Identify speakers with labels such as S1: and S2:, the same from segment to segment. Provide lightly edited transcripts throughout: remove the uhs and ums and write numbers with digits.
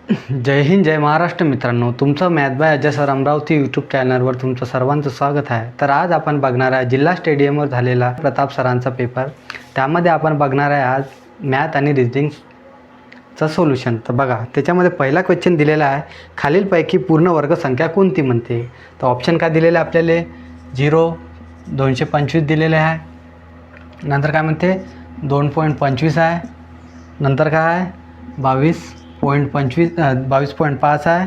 S1: जय हिंद, जय महाराष्ट्र मित्रांनो. तुमचं math by Ajay sir Amravati YouTube चॅनलवर तुमचं सर्वांचं स्वागत आहे. तर आज आपण बघणार आहे जिल्हा स्टेडियमवर झालेला प्रताप सरांचा पेपर. त्यामध्ये आपण बघणार आहे आज मॅथ आणि रिझनिंगचं सोल्युशन. तर बघा, त्याच्यामध्ये पहिला क्वेश्चन दिलेला आहे, खालीलपैकी पूर्ण वर्ग संख्या कोणती म्हणते. तर ऑप्शन काय दिलेले आपल्याला 0, 225 दिलेले आहे. नंतर काय म्हणते 2.25 आहे. नंतर काय आहे 22.5 आहे.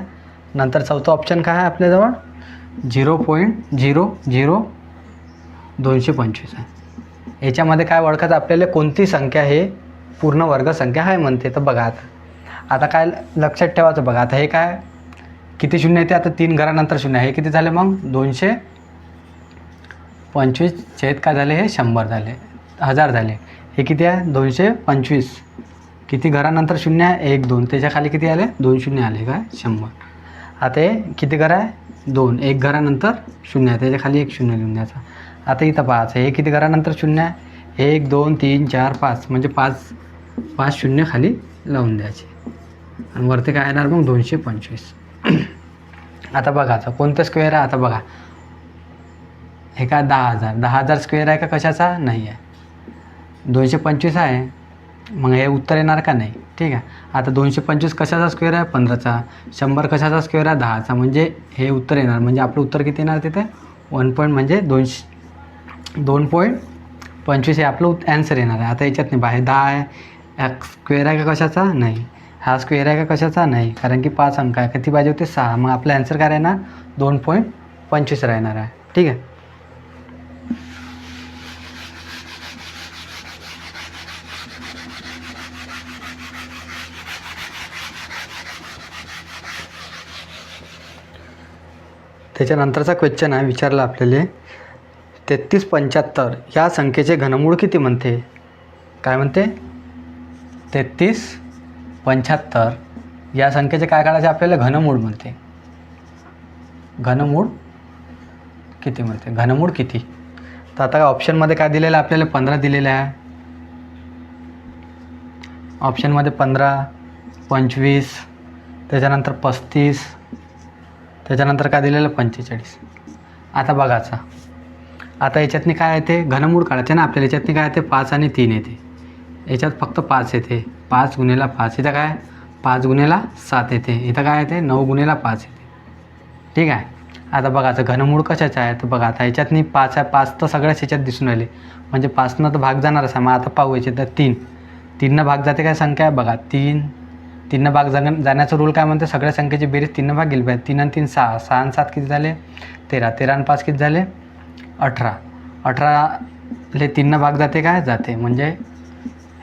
S1: नंतर चौथा ऑप्शन काय आहे आपल्याजवळ 0.00225 आहे. याच्यामध्ये काय ओळखायचं आपल्याला, कोणती संख्या हे पूर्ण वर्ग संख्या आहे म्हणते. तर बघा आता काय लक्षात ठेवायचं. बघा आता हे काय किती शून्य येते, आता 3 घरानंतर शून्य. हे किती झाले मग 225 छेद काय झाले, हे 100 झाले, 1000 झाले. हे किती आहे 225. किती घरानंतर शून्य आहे 1 2, त्याच्या खाली किती आले 2 शून्य आले काय 100. आता हे किती घर आहे 2, 1 घरानंतर शून्य आहे, त्याच्या खाली 1 शून्य लिहून द्यायचा. आता इथं 5 आहे, हे किती घरानंतर शून्य आहे 1 2 3 4 5, म्हणजे 5 शून्य खाली लावून द्यायचे आणि वरती काय येणार मग 225. आता बघा कोणतं स्क्वेअर आहे. आता बघा हे काय 10,000 स्क्वेअर आहे का कशाचा नाही आहे. 225 आहे, मग हे उत्तर येणार का नाही. ठीक आहे. आता 225 कशाचा स्क्वेअर आहे 15चा. 100 कशाचा स्क्वेअर आहे 10चा, म्हणजे हे उत्तर येणार. म्हणजे आपलं उत्तर किती येणार तिथे 2.25 हे आपलं ॲन्सर येणार आहे. आता याच्यात नाही बाहेर 10 आहे, स्क्वेअर आहे का कशाचा नाही, हा स्क्वेअर आहे का कशाचा नाही, कारण की 5 अंक आहे. किती पाहिजे होते 6. मग आपलं ॲन्सर काय राहणार 2.25 राहणार आहे. ठीक आहे. त्याच्यानंतरचा क्वेश्चन आहे, विचारला आपल्याला 3375 या संख्येचे घनमूळ किती म्हणते. काय म्हणते 3375 या संख्येचे काय काढायचे आपल्याला घनमूळ म्हणते. घनमूळ किती म्हणते, घनमूळ किती. तर आता ऑप्शनमध्ये काय दिलेलं आहे आपल्याला 15 दिलेलं आहे. ऑप्शनमध्ये 15, 25, त्याच्यानंतर 35, त्याच्यानंतर काय दिलेलं 45. आता बघायचा, आता याच्यातनी काय येते घनमूळ काढायचे ना आपल्याला. याच्यातनी काय येते 5 आणि 3 येते. याच्यात फक्त 5 येते, 5 गुणेला 5. इथं काय 5 गुणेला 7 येते. इथं काय येते 9 गुणेला 5 येते. ठीक आहे. आता बघायचं घनमूळ कशाचं आहे. तर बघा आता याच्यातनी 5 आहे, 5 तर सगळ्याच याच्यात दिसून राहिले, म्हणजे 5नं तर भाग जाणारच आहे. मग आता पाहू याच्यात तर 3नं भाग जाते काय संख्या आहे बघा 3नं भाग जाण्याचा रूल काय म्हणते, सगळ्या संख्येची बेरीज 3नं भाग गेली पाहिजे. 3 आणि 3 6, 6 आणि 7 किती झाले 13, 13 आणि 5 किती झाले 18, 18ले 3नं भाग जाते काय जाते, म्हणजे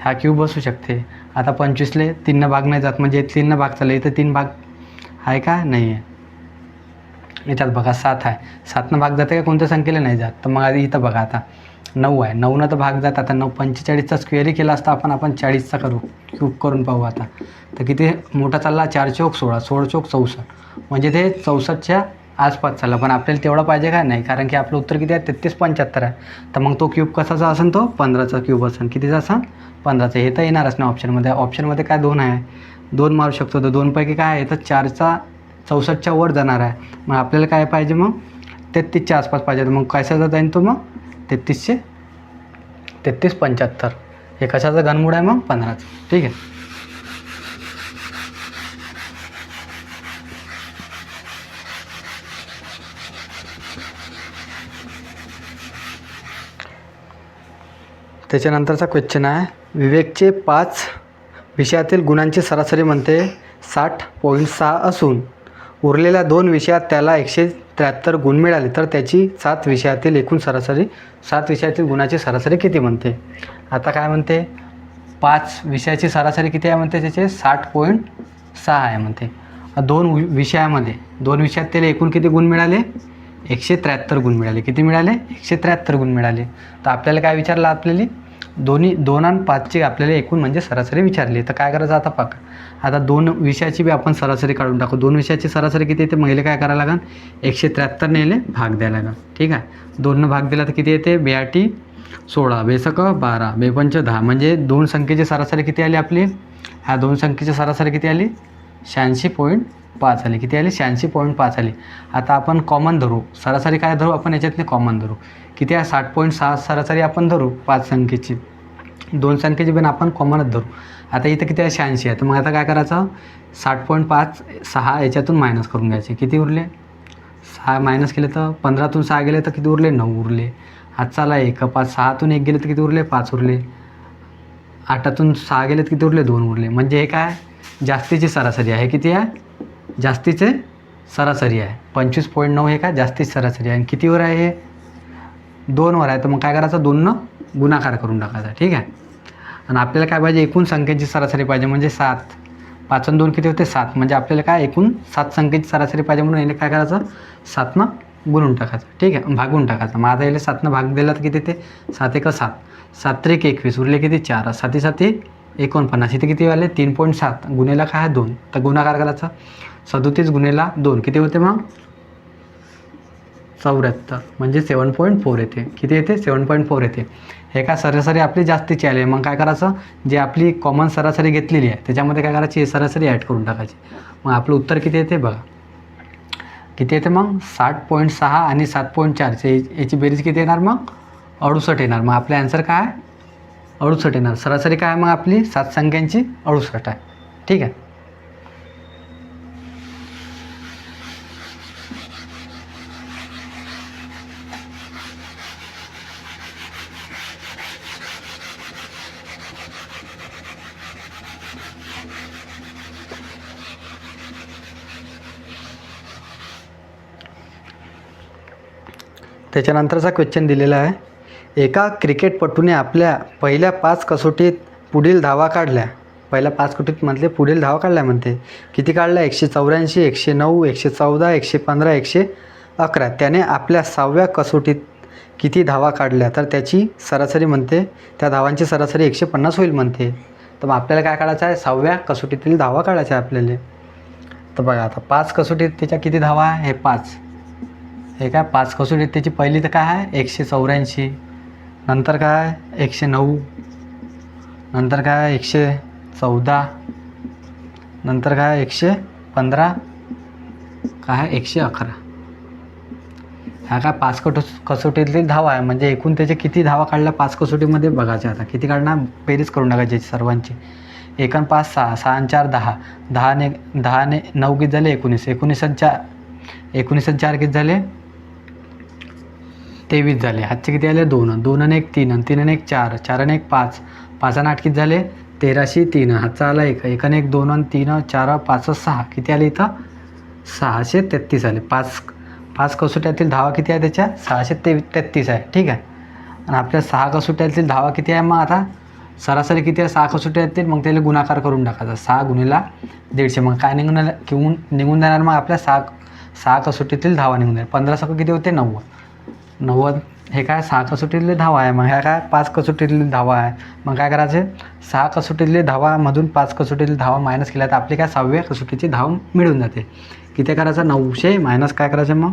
S1: हा क्यूब बसू शकते. आता 25ले 3नं भाग नाही जात, म्हणजे 3नं भाग चालले, इथं 3 भाग आहे का नाही आहे. याच्यात बघा 7 आहे, 7नं भाग जाते का कोणत्या संख्येला नाही जात. तर मग इथं बघा आता 9 आहे, 9नं तर भाग जात. आता 45चा स्क्वेअरही केला असता आपण 40चा करू, क्यूब करून पाहू. आता तर किती मोठा चालला 4 चौक 16, 16 चौक 64, म्हणजे ते 64च्या आसपास चालला. पण आपल्याला तेवढं पाहिजे का नाही, कारण की आपलं उत्तर किती आहे 3375 आहे. तर मग तो क्यूब कसाचा असेल, तो 15चा क्यूब असेल. कितीचा असेल 15चा. हे तर येणारच नाही ऑप्शनमध्ये. ऑप्शनमध्ये काय 2 आहे, 2 मारू शकतो. तर 2पैकी काय आहे तर 4चा 64च्या वर जाणार आहे. मग आपल्याला काय पाहिजे मग 33च्या आसपास पाहिजे. मग कशाचा जाईल तो मग 3375. हे कशाचं घनमूळ आहे मग 15चं. ठीक आहे. त्याच्यानंतरचा क्वेश्चन आहे, विवेकचे 5 विषयातील गुणांची सरासरी म्हणते 60.6 असून उरलेल्या 2 विषयात त्याला 173 गुण मिळाले, तर त्याची 7 विषयातील एकूण सरासरी 7 विषयातील गुणाची सरासरी किती म्हणते. आता काय म्हणते 5 विषयाची सरासरी किती आहे म्हणते, त्याचे 60.6 आहे म्हणते. 2 विषयात त्याला एकूण किती गुण मिळाले 173 गुण मिळाले. किती मिळाले 173 गुण मिळाले. तर आपल्याला काय विचारलं, आपल्याला 2 आणि 5ची आपल्याला एकूण म्हणजे सरासरी विचारली. तर काय करायचं आता पक्का, आता 2 विषयाची बी आपण सरासरी काढून टाकू. 2 विषयाची सरासरी किती येते, मग काय करायला लागेल 173 नेले भाग द्यायला लागेल. ठीक आहे. 2नं भाग दिला तर किती येते 82 16, बेसक 12, बेपंच 10, म्हणजे 2 संख्येची सरासरी किती आली आपली, ह्या 2 संख्येची सरासरी किती आली 86.5 आली. किती आली? 86.5 आली. आता आपण कॉमन धरू, सरासरी काय धरू आपण याच्यातले? कॉमन धरू. किती आहे? 60.6 सरासरी आपण धरू 5 संख्येची, 2 संख्येची पण आपण कॉमनच धरू. आता इथं किती आहे? 86 आहे. तर मग आता काय करायचं? 60.5 6 याच्यातून मायनस करून घ्यायचे. किती उरले? 6 मायनस केले तर 15तून 6 गेले तर किती उरले? 9 उरले. हातचा आला 1, 5 6तून 1 गेले तर किती उरले? 5 उरले. 8तून 6 गेले तर किती उरले? 2 उरले. म्हणजे हे काय? जास्तीची सरासरी आहे. किती आहे? जास्तीचे सरासरी आहे. 25.9 हे काय? जास्तीची सरासरी आहे. आणि कितीवर आहे हे? 2वर आहे. तर मग काय करायचं? 2नं गुणाकार करून टाकायचा. ठीक आहे. आणि आपल्याला काय पाहिजे? एकूण संख्येची सरासरी पाहिजे, म्हणजे 7. 5 आणि 2 किती होते? 7. म्हणजे आपल्याला काय? एकूण 7 संख्येची सरासरी पाहिजे, म्हणून याने काय करायचं? 7नं गुणून टाकायचं. ठीक आहे, भागून टाकायचं. मग आता याला 7नं भाग दिला तर किती येते? 7 एक 7, 7 त्रिक 21, उरले किती? 4, 7 7 49. इथे किती आले? 3.7 गुणेला काय आहे? 2. तर गुणाकार करायचा. 37 गुणेला 2 किती होते मग? 74, म्हणजे 7.4 येते. किती येते? 7.4 येते. हे काय? सरासरी आपली जास्तीची आली. मग काय करायचं? जे आपली कॉमन सरासरी घेतलेली आहे त्याच्यामध्ये काय करायची? सरासरी ॲड करून टाकायची. मग आपलं उत्तर किती येते बघा. किती येते मग? 60.6 आणि 7.4 याची बेरीज किती येणार मग? 68 येणार. मग आपले आन्सर काय? 68 येणार. सरासरी काय आहे मग आपली? 7 संख्यांची 68 आहे. ठीक आहे. त्याच्यानंतरचा क्वेश्चन दिलेला आहे. एका क्रिकेटपटूने आपल्या पहिल्या 5 कसोटीत पुढील धावा काढल्या. पहिल्या 5 कसोटीमधले पुढील धावा काढल्या म्हणते. किती काढल्या? 184, 109, 114, 115, 111. त्याने आपल्या 6व्या कसोटीत किती धावा काढल्या? तर त्याची सरासरी म्हणते, त्या धावांची सरासरी 150 होईल म्हणते. तर मग आपल्याला काय काढायचं आहे? 6व्या कसोटीतील धावा काढायच्या आहे आपल्याला. तर बघा आता 5 कसोटीत त्याच्या किती धावा आहे? हे 5. हे काय? 5 कसोटीत त्याची पहिली तर काय आहे? 184, नंतर काय? 109, नंतर काय? 114, नंतर काय? 115, काय? 111. ह्या काय? 5 कसोटीतली धावा आहे. म्हणजे एकूण त्याचे किती धावा काढल्या 5 कसोटीमध्ये बघायचे. आता किती काढणार? बेरीज करून टाकायची सर्वांची. 1 आणि 5 6, 6 आणि 4 10, 10 ने 9 किती झाले? 19, 19 आणि 4 किती झाले? 23 झाले. हातचे किती आले? 2, 2 आणि 1 3, आणि 3 आणि 1 4, 4 आणि 1 5, 5 आणि 8 किती झाले? 1303. हातचा आला 1, 1 आणि 1 2 आणि 3 4 5 6 किती आले? इथं 633 आले. 5 कसोट्यातील धावा किती आहे त्याच्या? 633 आहे. ठीक आहे. आणि आपल्या 6 कसोट्यातील धावा किती आहे? मग आता सरासरी किती आहे 6 कसोट्यातील? मग त्याला गुणाकार करून टाकायचा. 6 गुणिला 150. मग काय निघून जाणार? मग आपल्या 6 कसोटीतील धावा निघून जाईल. 15 किती होते? 90. हे काय? 6 कसोटीतले धावा आहे. मग ह्या काय? 5 कसोटीतले धावा आहे. मग काय करायचे? 6 कसोटीतले धावामधून 5 कसोटीतले धावा मायनस केल्या तर आपली काय? 6व्या कसोटीची धाव मिळून जाते. किती करायचं? 900 मायनस काय करायचं मग?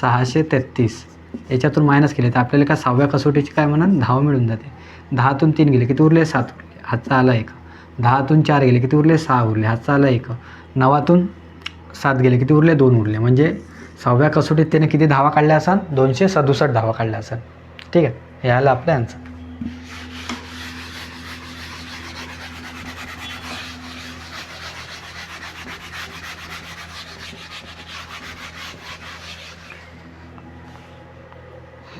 S1: 633. याच्यातून मायनस केले तर आपल्याला काय? 6व्या कसोटीची काय म्हणून धाव मिळून जाते. 10तून 3 गेले किती उरले? 7 उरले. हातचा आला 1. 10तून 4 गेले किती उरले? 6 उरले. हातचा आला 1. 9तून 7 गेले किती उरले? 2 उरले. म्हणजे 6व्या कसोटीत त्याने किती धावा काढल्या असेल? 267 धावा काढल्या असेल. ठीक आहे. हे आलं आपलं आन्सर.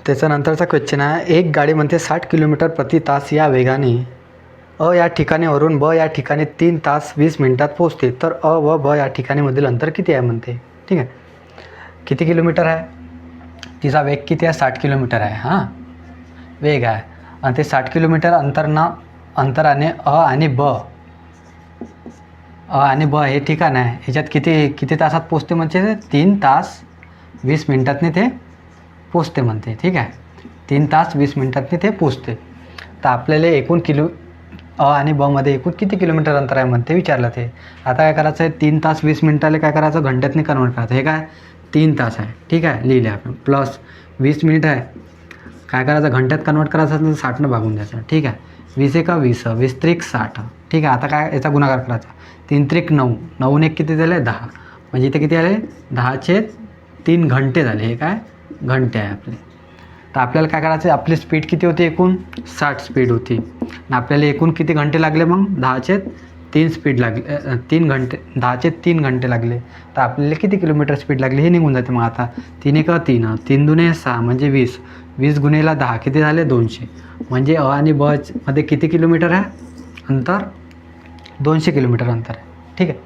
S1: त्याच्यानंतरचा क्वेश्चन आहे. एक गाडी म्हणते 60 किलोमीटर प्रति तास या वेगाने या ठिकाणीवरून ब या ठिकाणी 3 तास 20 मिनिटात पोहोचते. तर व ब या ठिकाणीमधील अंतर किती आहे म्हणते. ठीक आहे. किती किलोमीटर आहे? तिचा वेग किती आहे? 60 किलोमीटर आहे. हां, वेग आहे. आणि ते 60 किलोमीटर अंतराने आणि ब हे ठिकाण आहे. ह्याच्यात किती तासात पोचते म्हणजे 3 तास 20 मिनिटातने ते पोचते म्हणते. ठीक आहे. 3 तास 20 मिनिटातने ते पोचते. तर आपल्याला एकूण आणि बमध्ये एकूण किती किलोमीटर अंतर आहे म्हणते विचारलं ते. आता काय करायचं आहे? 3 तास 20 मिनिटाला काय करायचं? घंट्यातने कन्वर्ट करायचं. हे काय? 3 तास आहे. ठीक आहे, लिहिले आपण. प्लस 20 मिनिट आहे. काय करायचं? घंट्यात कन्वर्ट करायचं असेल तर 60नं भागून द्यायचं. ठीक आहे. 20 एका 20, 20 त्रिक 60. ठीक आहे. आता काय याचा गुणाकार करायचा, 3 त्रिक 9, 9 1 किती झाले 10, म्हणजे इथे किती आले 10/3 घंटे झाले. हे काय घंटे आहे आपले. तर आपल्याला काय करायचं, आपली स्पीड किती होती, एकूण 60 स्पीड होती आणि आपल्याला एकूण किती घंटे लागले, मग 10/3 स्पीड लागले, 3 घंटे, 10/3 घंटे लागले. तर आपल्याला किती किलोमीटर स्पीड लागली हे निघून जाते. मग आता 3 1 3, 3 2 6 म्हणजे 20, 20 गुणिले 10 किती झाले 200, म्हणजे अ आणि ब मध्ये किती किलोमीटर आहे अंतर, 200 किलोमीटर अंतर आहे. ठीक आहे.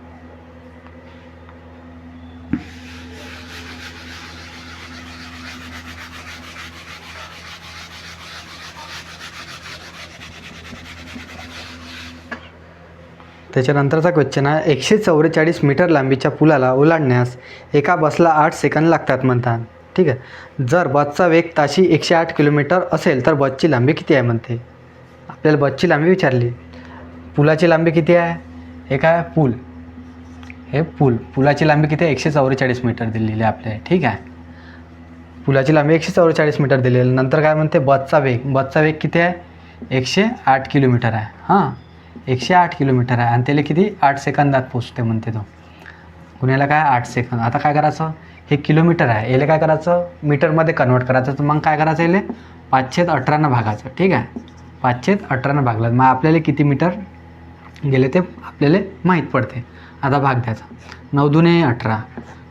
S1: त्याच्यानंतरचा क्वेश्चन आहे, 144 मीटर लांबीच्या पुलाला ओलांडण्यास एका बसला 8 सेकंद लागतात म्हणतात. ठीक आहे. जर बसचा वेग ताशी 108 किलोमीटर असेल तर बसची लांबी किती आहे म्हणते. आपल्याला बसची लांबी विचारली. पुलाची लांबी किती आहे, हे काय पूल, हे पुलाची लांबी किती आहे 144 मीटर दिलेली आहे आपल्याला. ठीक आहे. पुलाची लांबी 144 मीटर दिलेली. नंतर काय म्हणते, बसचा वेग किती आहे 108 किलोमीटर आहे. हां, 108 किलोमीटर आहे आणि त्याला किती 8 सेकंदात पोचते म्हणते. तो गुन्ह्याला काय 8 सेकंद. आता काय करायचं, हे किलोमीटर आहे, याला काय करायचं मीटरमध्ये कन्वर्ट करायचं. तर मग काय करायचं, याला 518 भागायचं. ठीक आहे. 518 भागलं मग आपल्याला किती मीटर गेले ते आपल्याला माहीत पडते. आता भाग द्यायचा, 9 दुने 18,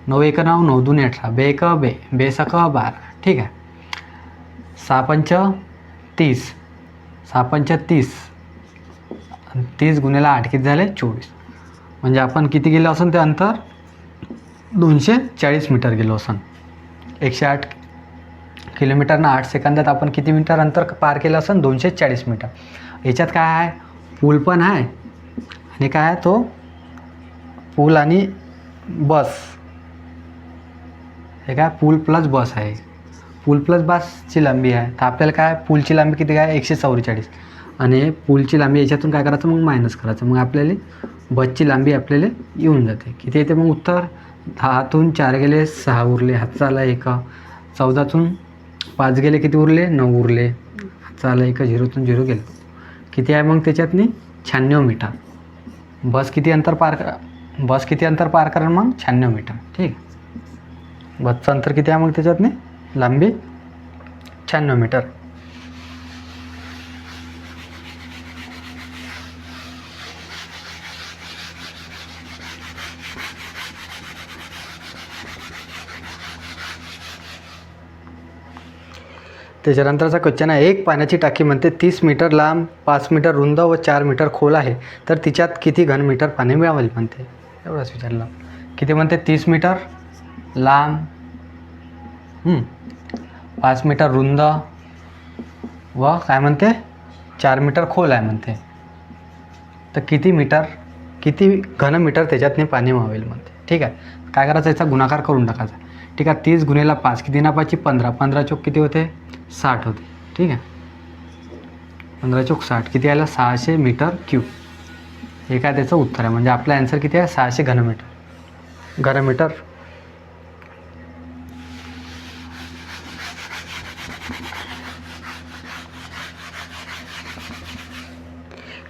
S1: 9 1 9, 9 दुने 18, बे 1 बे, बे 6 12. ठीक आहे. 6 5 30, 6 5 30, 30 गुणिले 8 किती झाले 24, म्हणजे आपण किती गेलो असून ते अंतर 240 मीटर गेलो असून. 108 किलोमीटरनं 8 सेकंदात आपण किती मीटर अंतर पार केलं असून 240 मीटर. याच्यात काय आहे, पूल पण आहे आणि काय आहे, तो पूल आणि बस, हे काय पूल प्लस बस आहे. पूल प्लस बसची लांबी आहे. तर आपल्याला काय पूलची लांबी किती काय 144 आणि पूलची लांबी याच्यातून काय करायचं मग मायनस करायचं. मग आपल्याला बसची लांबी आपल्याला येऊन जाते. किती येते मग उत्तर, 10तून 4 गेले 6 उरले, हातचा आला 1, 14तून 5 गेले किती उरले 9 उरले, हातचा आला 1, 0तून 0 गेले. किती आहे मग त्याच्यातनी 96 मीटर. बस किती अंतर पार करेल मग 96 मीटर. ठीक. बसचं अंतर किती आहे मग त्याच्यातनी लांबी 96 मीटर. त्याच्यानंतरचा क्वेश्चन आहे, एक पाण्याची टाकी म्हणते 30 मीटर लांब, 5 मीटर रुंद व 4 मीटर खोल आहे, तर तिच्यात किती घनमीटर पाणी मिळावेल म्हणते. एवढंच विचारलं. किती म्हणते 30 मीटर लांब, 5 मीटर रुंद व काय म्हणते 4 मीटर खोल आहे म्हणते. तर किती घनमीटर त्याच्यातने पाणी मावेल म्हणते. ठीक आहे. काय करायचं, याचा गुणाकार करून टाकायचा. ठीक आहे. 30 गुणिले 5 किती ना 5ची 15, 15 चौक किती होते 60 होते. ठीक आहे. 15 चौक 60 किती आलं 600 मीटर क्यूब. हे काय त्याचं उत्तर आहे. म्हणजे आपला आन्सर किती आहे 600 घनमीटर.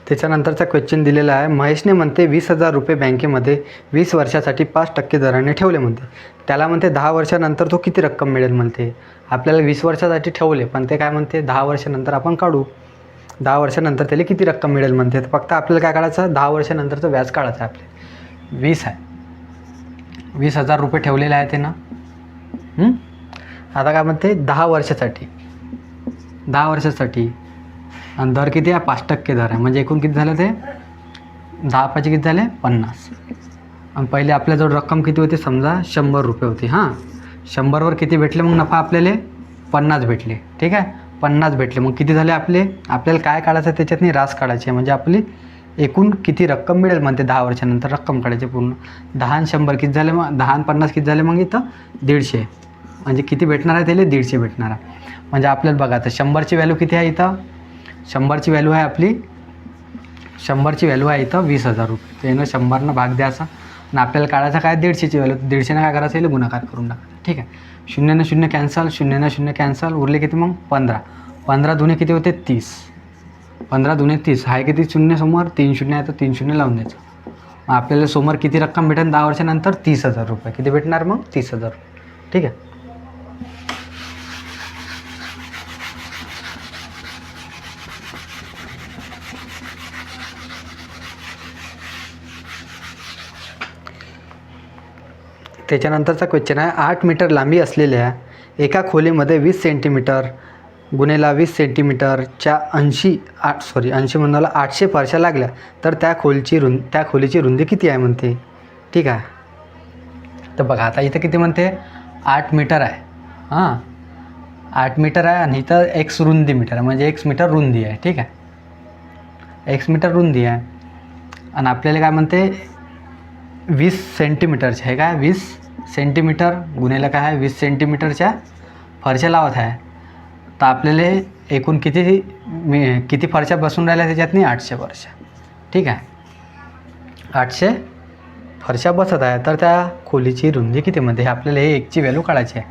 S1: त्याच्यानंतरचा क्वेश्चन दिलेला आहे, महेशने म्हणते 20,000 रुपये बँकेमध्ये 20 वर्षासाठी 5% दराने ठेवले म्हणते. त्याला म्हणते 10 वर्षानंतर तो किती रक्कम मिळेल म्हणते. आपल्याला 20 वर्षासाठी ठेवले पण ते काय म्हणते 10 वर्षानंतर आपण काढू. 10 वर्षानंतर त्याला किती रक्कम मिळेल म्हणते. तर फक्त आपल्याला काय काढायचं 10 वर्षानंतरचं व्याज काढायचं आहे आपले. 20 आहे, 20,000 रुपये ठेवलेले आहे ते ना. आता काय म्हणते 10 वर्षासाठी आणि दर किती आहे 5% दर आहे. म्हणजे एकूण किती झालं ते 10 पाचे किती झाले 50. आणि पहिले आपल्याजवळ रक्कम किती होती समजा 100 रुपये होती. 100वर किती भेटले मग नफा आपल्याला 50 भेटले. ठीक आहे. 50 भेटले मग किती झाले आपल्याला काय काढायचं त्याच्यातनी रास काढायची. म्हणजे आपली एकूण किती रक्कम मिळेल म्हणते 10 वर्षानंतर रक्कम काढायची पूर्ण. 10 आणि 100 किती झाले मग 10 आणि 50 किती झाले मग इथं 150. म्हणजे किती भेटणार आहे त्याला 150 भेटणार आहे. म्हणजे आपल्याला बघा आता 100ची व्हॅल्यू किती आहे इथं 100ची व्हॅल्यू आहे आपली 20,000 रुपये. त्यानं 100नं भाग द्यायचा आणि आपल्याला काढायचं काय 150ची व्हॅल्यू. 150नं काय करायचं याला गुणाकार करून टाकायचं. ठीक आहे. 0 न 0 कॅन्सल, 0 न 0 कॅन्सल, उरले किती मग 15. 15 दुने किती होते 30. 15 दुने 30 आहे किती शून्य समोर 3 शून्य आहे तर 3 शून्य लावून द्यायचं. मग आपल्याला समोर किती रक्कम भेटेल 10 वर्षानंतर 30,000 रुपये. किती भेटणार मग 30,000 रुपये. ठीक आहे. त्याच्यानंतरचा क्वेश्चन आहे 8 मीटर लांबी असलेल्या एका खोलीमध्ये 20 सेंटीमीटर गुणेला 20 सेंटीमीटरच्या 80 म्हणाला 800 फरशा लागल्या तर त्या खोलीची रुंदी किती आहे म्हणते. ठीक आहे. तर बघा आता इथं किती म्हणते 8 मीटर आहे. हां 8 मीटर आहे आणि इथं x रुंदी मीटर आहे म्हणजे x मीटर रुंदी आहे. ठीक आहे. x मीटर रुंदी आहे आणि आपल्याला काय म्हणते 20 सेंटीमीटरचे आहे काय 20 सेंटीमीटर गुणेला काय आहे 20 सेंटीमीटरच्या फरशा लावत आहे. तर आपल्याला एकूण किती फरशा बसून राहिल्या त्याच्यातनी 800 फरशा. ठीक आहे. 800 फरशा बसत आहे तर त्या खोलीची रुंदी किती म्हणते हे आपल्याला हे एकची व्हॅल्यू काढायची आहे.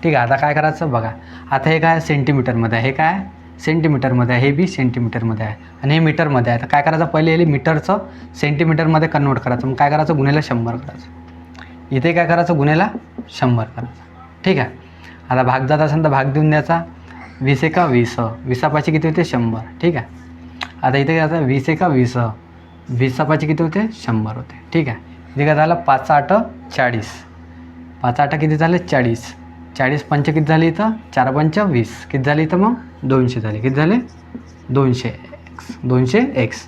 S1: ठीक आहे. आता काय करायचं बघा. आता हे काय सेंटीमीटरमध्ये आहे हे काय सेंटीमीटरमध्ये आहे हे बी सेंटीमीटरमध्ये आहे आणि हे मीटरमध्ये आहे. तर काय करायचं पहिले हे मीटरचं सेंटीमीटरमध्ये कन्वर्ट करायचं. मग काय करायचं गुणेला 100 करायचं. इथे काय करायचं गुणेला 100 करायचं. ठीक आहे. आता भाग जात असेल तर भाग देऊन द्यायचा. 20 एका 20 20पाची किती होते 100. ठीक आहे. आता इथे काय झालं 20 एका 20 20पाची किती होते 100 होते. ठीक आहे. इथे काय झालं 5 8 40 5 8 किती झाले 40 40 पंच किती झाले इथं 4 पंच 20 किती झाले इथं मग 200 झाले. किती झाले 200x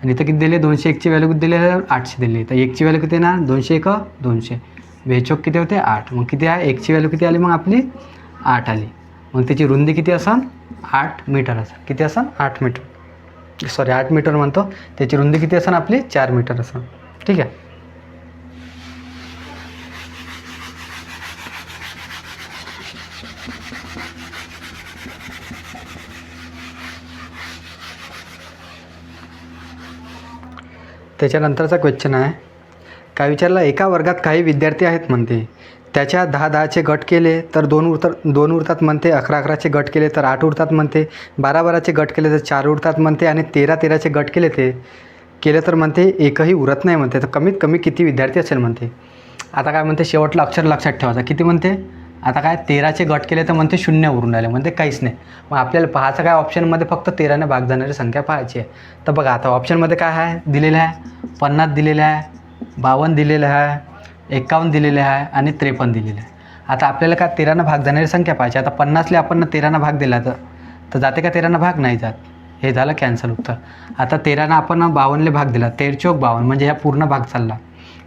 S1: आणि इथं किती दिले 201ची व्हॅल्यू किती दिली 800 दिली. तर एकची व्हॅल्यू किती येणार 200 एक 200 बेचोक किती होते 8. मग किती आहे एकची व्हॅल्यू किती आली मग आपली 8 आली. मग त्याची रुंदी किती असेल 8 मीटर असेल. किती असेल 8 मीटर 8 मीटर म्हणतो. त्याची रुंदी किती असेल आपली 4 मीटर असेल. ठीक आहे. त्याच्यानंतरचा क्वेश्चन आहे काय विचारला एका वर्गात काही विद्यार्थी आहेत म्हणते त्याच्या 10-10चे गट केले तर 2 उरतात म्हणते 11-11चे गट केले तर 8 उरतात म्हणते 12-12चे गट केले तर 4 उरतात म्हणते आणि 13-13चे गट केले तर म्हणते एकही उरत नाही म्हणते. तर कमीत कमी किती विद्यार्थी असेल म्हणते. आता काय म्हणते शेवटला अक्षर लक्षात ठेवायचं किती म्हणते. आता काय 13चे गट केले तर म्हणते 0 उरून राहिले म्हणते काहीच नाही. मग आपल्याला पाहायचं काय ऑप्शनमध्ये फक्त 13ने भाग जाणारी संख्या पाहायची आहे. तर बघा आता ऑप्शनमध्ये काय आहे दिलेलं आहे 50 दिलेलं आहे 52 दिलेलं आहे 51 दिलेले आहे आणि 53 दिलेले आहे. आता आपल्याला काय 13ने भाग जाणारी संख्या पाहिजे. आता 50ला आपण 13ने भाग दिला तर जाते का 13ने भाग नाही जात. हे झालं कॅन्सल उत्तर. आता 13ने आपण 52ले भाग दिला 13 चौक 52 म्हणजे ह्या पूर्ण भाग चालला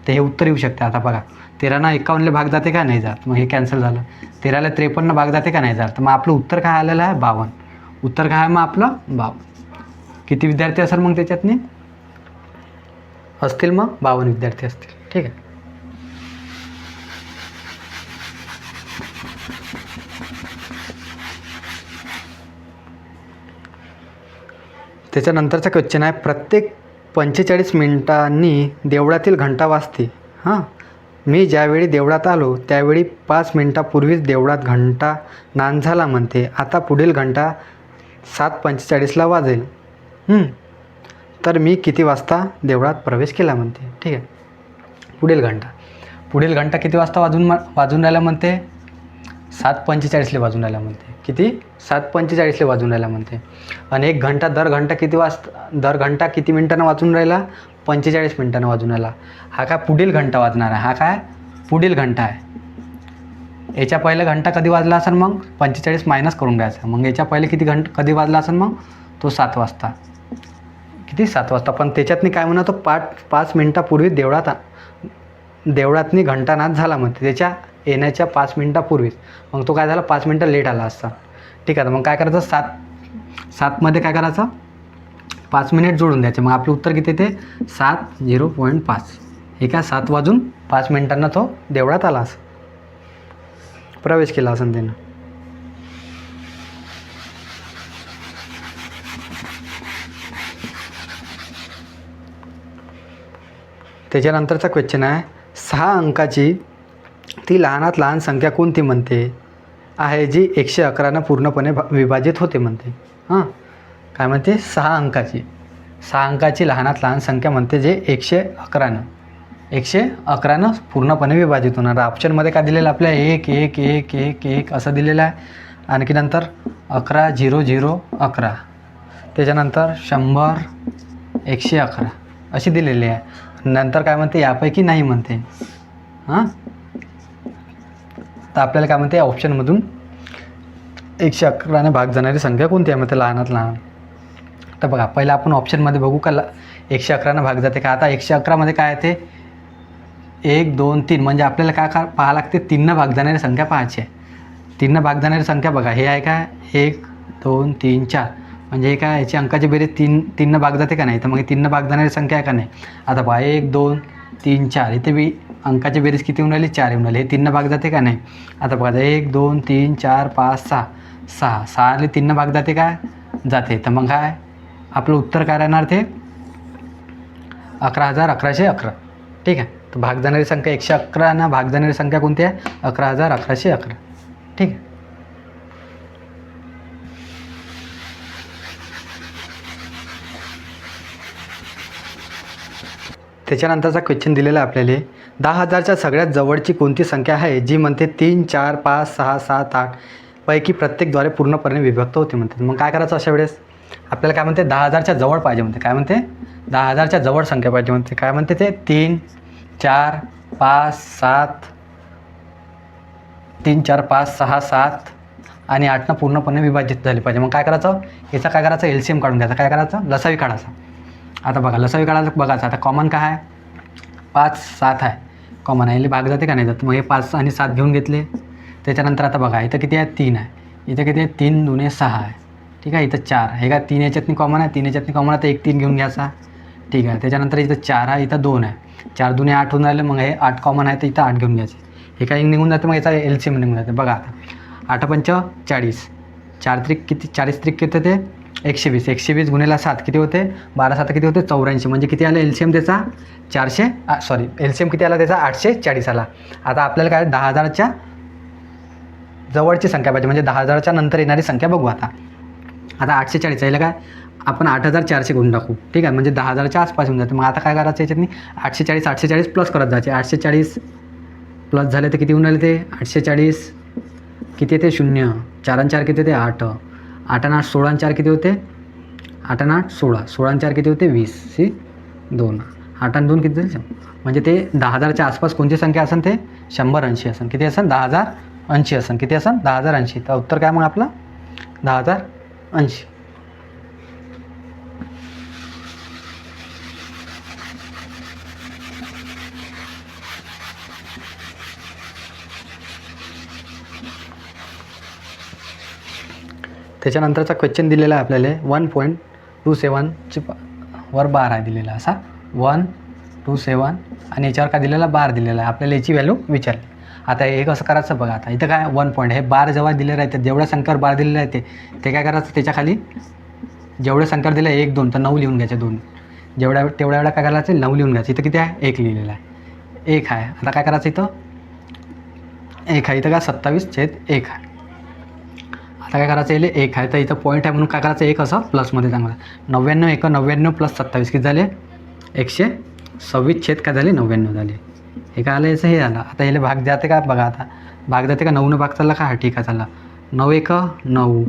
S1: तर हे उत्तर येऊ शकते. आता बघा 13ने 51ले भाग जाते का नाही जात मग हे कॅन्सल झालं. 13ला 53 भाग जाते का नाही जात तर मग आपलं उत्तर काय आलेलं आहे 52. उत्तर काय आहे मग आपलं 52. किती विद्यार्थी असेल मग त्याच्यातनी असतील मग 52 विद्यार्थी असतील. ठीक आहे. त्याच्यानंतरचा क्वेश्चन आहे प्रत्येक 45 मिनिटांनी देवळातील घंटा वाजते. हां मी ज्यावेळी देवळात आलो त्यावेळी 5 मिनिटापूर्वीच देवळात घंटा नाद झाला म्हणते. आता पुढील घंटा 7:45ला वाजेल. तर मी किती वाजता देवळात प्रवेश केला म्हणते. ठीक आहे. पुढील घंटा किती वाजता वाजून राहिला म्हणते 7:45ला वाजून राहिला म्हणते. किती 7:45ला वाजून राहिला म्हणते. आणि एक घंटा दर घंटा किती मिनिटांना वाजून राहिला 45 मिनिटांना वाजून राहिला. हा काय पुढील घंटा वाजणार आहे. हा काय पुढील घंटा आहे. याच्या पहिले घंटा कधी वाजला असेल मग 45 मायनस करून द्यायचा. मग याच्या पहिले कधी वाजला असेल मग तो 7 वाजता. किती 7 वाजता. पण त्याच्यातनी काय म्हणतो 5 मिनिटापूर्वी देवळातनी घंटानाद झाला म्हणते त्याच्या येण्याच्या 5 मिनिटापूर्वीच. मग तो काय झाला 5 मिनिटं लेट आला असता. ठीक आहे. मग काय करायचं 7मध्ये काय करायचं 5 मिनिट जोडून द्यायचे. मग आपलं उत्तर किती येते 7:0.5. हे काय 7 वाजून 5 मिनिटांना तो देवळात आला असं प्रवेश केला असं त्यानं. त्याच्यानंतरचा क्वेश्चन आहे 6 अंकाची ती लहानात लहान संख्या कोणती म्हणते आहे जी 111नं पूर्णपणे विभाजित होते म्हणते. हां काय म्हणते 6 अंकाची. 6 अंकाची लहानात लहान संख्या म्हणते जे 111नं पूर्णपणे विभाजित होणार. ऑप्शनमध्ये काय दिलेलं आपल्या 1 1 1 1 1 असं दिलेलं आहे. आणखी नंतर 11 0 0 11, त्याच्यानंतर 100 111 अशी दिलेली आहे. नंतर काय म्हणते यापैकी नाही म्हणते. हां, तर आपल्याला काय म्हणते ऑप्शनमधून 111ने भाग जाणारी संख्या कोणती आहे म्हणते लहानात लहान. तर बघा पहिला आपण ऑप्शनमध्ये बघू का 111नं भाग जाते का. आता 111मध्ये काय येते 1 2 3, म्हणजे आपल्याला काय पाहावं लागते 3नं भाग जाणारी संख्या पाहायची आहे. 3नं भाग जाणारी संख्या बघा हे आहे काय 1 2 3 4, म्हणजे हे काय याची अंकाची बेरीज 3नं भाग जाते का नाही. तर मग 3नं भाग जाणारी संख्या आहे का नाही. आता पहा 1 2 3 4, इथे बी अंकाची बेरीज किती येऊन राहिली 4 येऊन राहिली. हे 3नं भाग जाते का नाही. आता बघा 1 2 3 4 5 6 6 6 3नं भाग जाते का जाते. तर मग काय आपलं उत्तर काय राहणार ते 11,1111. ठीक आहे. तर भाग जाणारी संख्या 111नं भाग जाणारी संख्या कोणती आहे 11,1111. ठीक आहे. त्याच्यानंतरचा क्वेश्चन दिलेला आहे आपल्याला 10,000च्या सगळ्यात जवळची कोणती संख्या आहे जी म्हणते 3 4 5 6 7 8 पैकी प्रत्येकद्वारे पूर्णपणे विभक्त होते म्हणते. मग काय करायचं अशा वेळेस आपल्याला काय म्हणते 10,000च्या जवळ पाहिजे म्हणते. काय म्हणते 10,000च्या जवळ संख्या पाहिजे म्हणते. काय म्हणते ते 3 4 5 7 3 4 5 6 7 आणि 8नं पूर्णपणे विभाजित झाली पाहिजे. मग काय करायचं याचा काय करायचं LCM काढून घ्यायचा. काय करायचं लसावी काढायचा. आता बघा लसावी काढायला बघायचं. आता कॉमन काय आहे 5 7 आहे कॉमन आहे. भाग जाते का नाही जात. मग हे 5 आणि 7 घेऊन घेतले. त्याच्यानंतर आता बघा इथं किती आहे 3 आहे. इथं किती आहे 3 2 6 आहे. ठीक आहे. इथं 4 हे काय 3 याच्यातनी कॉमन आहे. 3 याच्यातनी कॉमन आहे तर 1 3 घेऊन घ्यायचा. ठीक आहे. त्याच्यानंतर इथं 4 आहे इथं 2 आहे. 4 2 8 होऊन राहिले. मग हे 8 कॉमन आहे तर इथं 8 घेऊन घ्यायचे. हे काय निघून जाते. मग याचा LCM निघून जाते. बघा आता 8 पंच 40, 4 त्रिक किती 40 त्रिक किती होते 120. 120 गुणिले 7 किती होते 12 7 किती होते 84. म्हणजे किती आलं LCM त्याचा LCM किती आला त्याचा 840 आला. आता आपल्याला काय 10,000च्या जवळची संख्या पाहिजे म्हणजे 10,000च्या नंतर येणारी संख्या बघू. आता 840 यायला काय आपण 8,400 करून टाकू. ठीक आहे. म्हणजे 10,000च्या आसपास येऊन जाते. मग आता काय करायचं याच्यातनी 840 प्लस करत जायचे. 840 प्लस झाले तर किती होऊन राहिले ते 840 किती येते 0 4 आणि 4 किती होते 8 8 आणि 8 16 आणि 4 किती होते 8 आणि 8 16 16 आणि 4 किती होते 20 2 8 आणि 2 किती झाले. म्हणजे ते 10,000च्या आसपास कोणती संख्या असेल ते 180 असेल. किती असेल 10,080 असेल. किती असेल 10,080. तर उत्तर काय मग आपलं 10,080. त्याच्यानंतरचा क्वेश्चन दिलेला आहे आपल्याला 1.27 वर बार आहे दिलेला असा 127 आणि याच्यावर काय दिलेला बार दिलेला आहे. आपल्याला याची व्हॅल्यू विचारली. आता हे कसं करायचं बघा. आता इथं काय 1 पॉईंट हे बार जेव्हा दिले राहते जेवढ्या संख्येवर बार दिलेले आहे ते काय करायचं त्याच्या खाली जेवढ्या संख्येवर दिलं 1 2 तर 9 लिहून घ्यायचे. 2 तेवढ्या वेळा काय करायचं 9 लिहून घ्यायचं. इथं किती आहे 1 लिहिलेला आहे 1 आहे. आता काय करायचं इथं 1 आहे. इथं काय 27/1 आहे. आता काय करायचं येईल 1 आहे तर इथं पॉईंट आहे म्हणून काय करायचं 1 असं प्लसमध्ये चांगलं 99 1 99 प्लस 27 किती झाले 126 काय झाले 99 झाले. हे काय आलं याचं हे झालं. आता याला भाग जाते का बघा. आता भाग जाते का 9 भाग चालला का. हा ठीक आहे चालला 9 1 9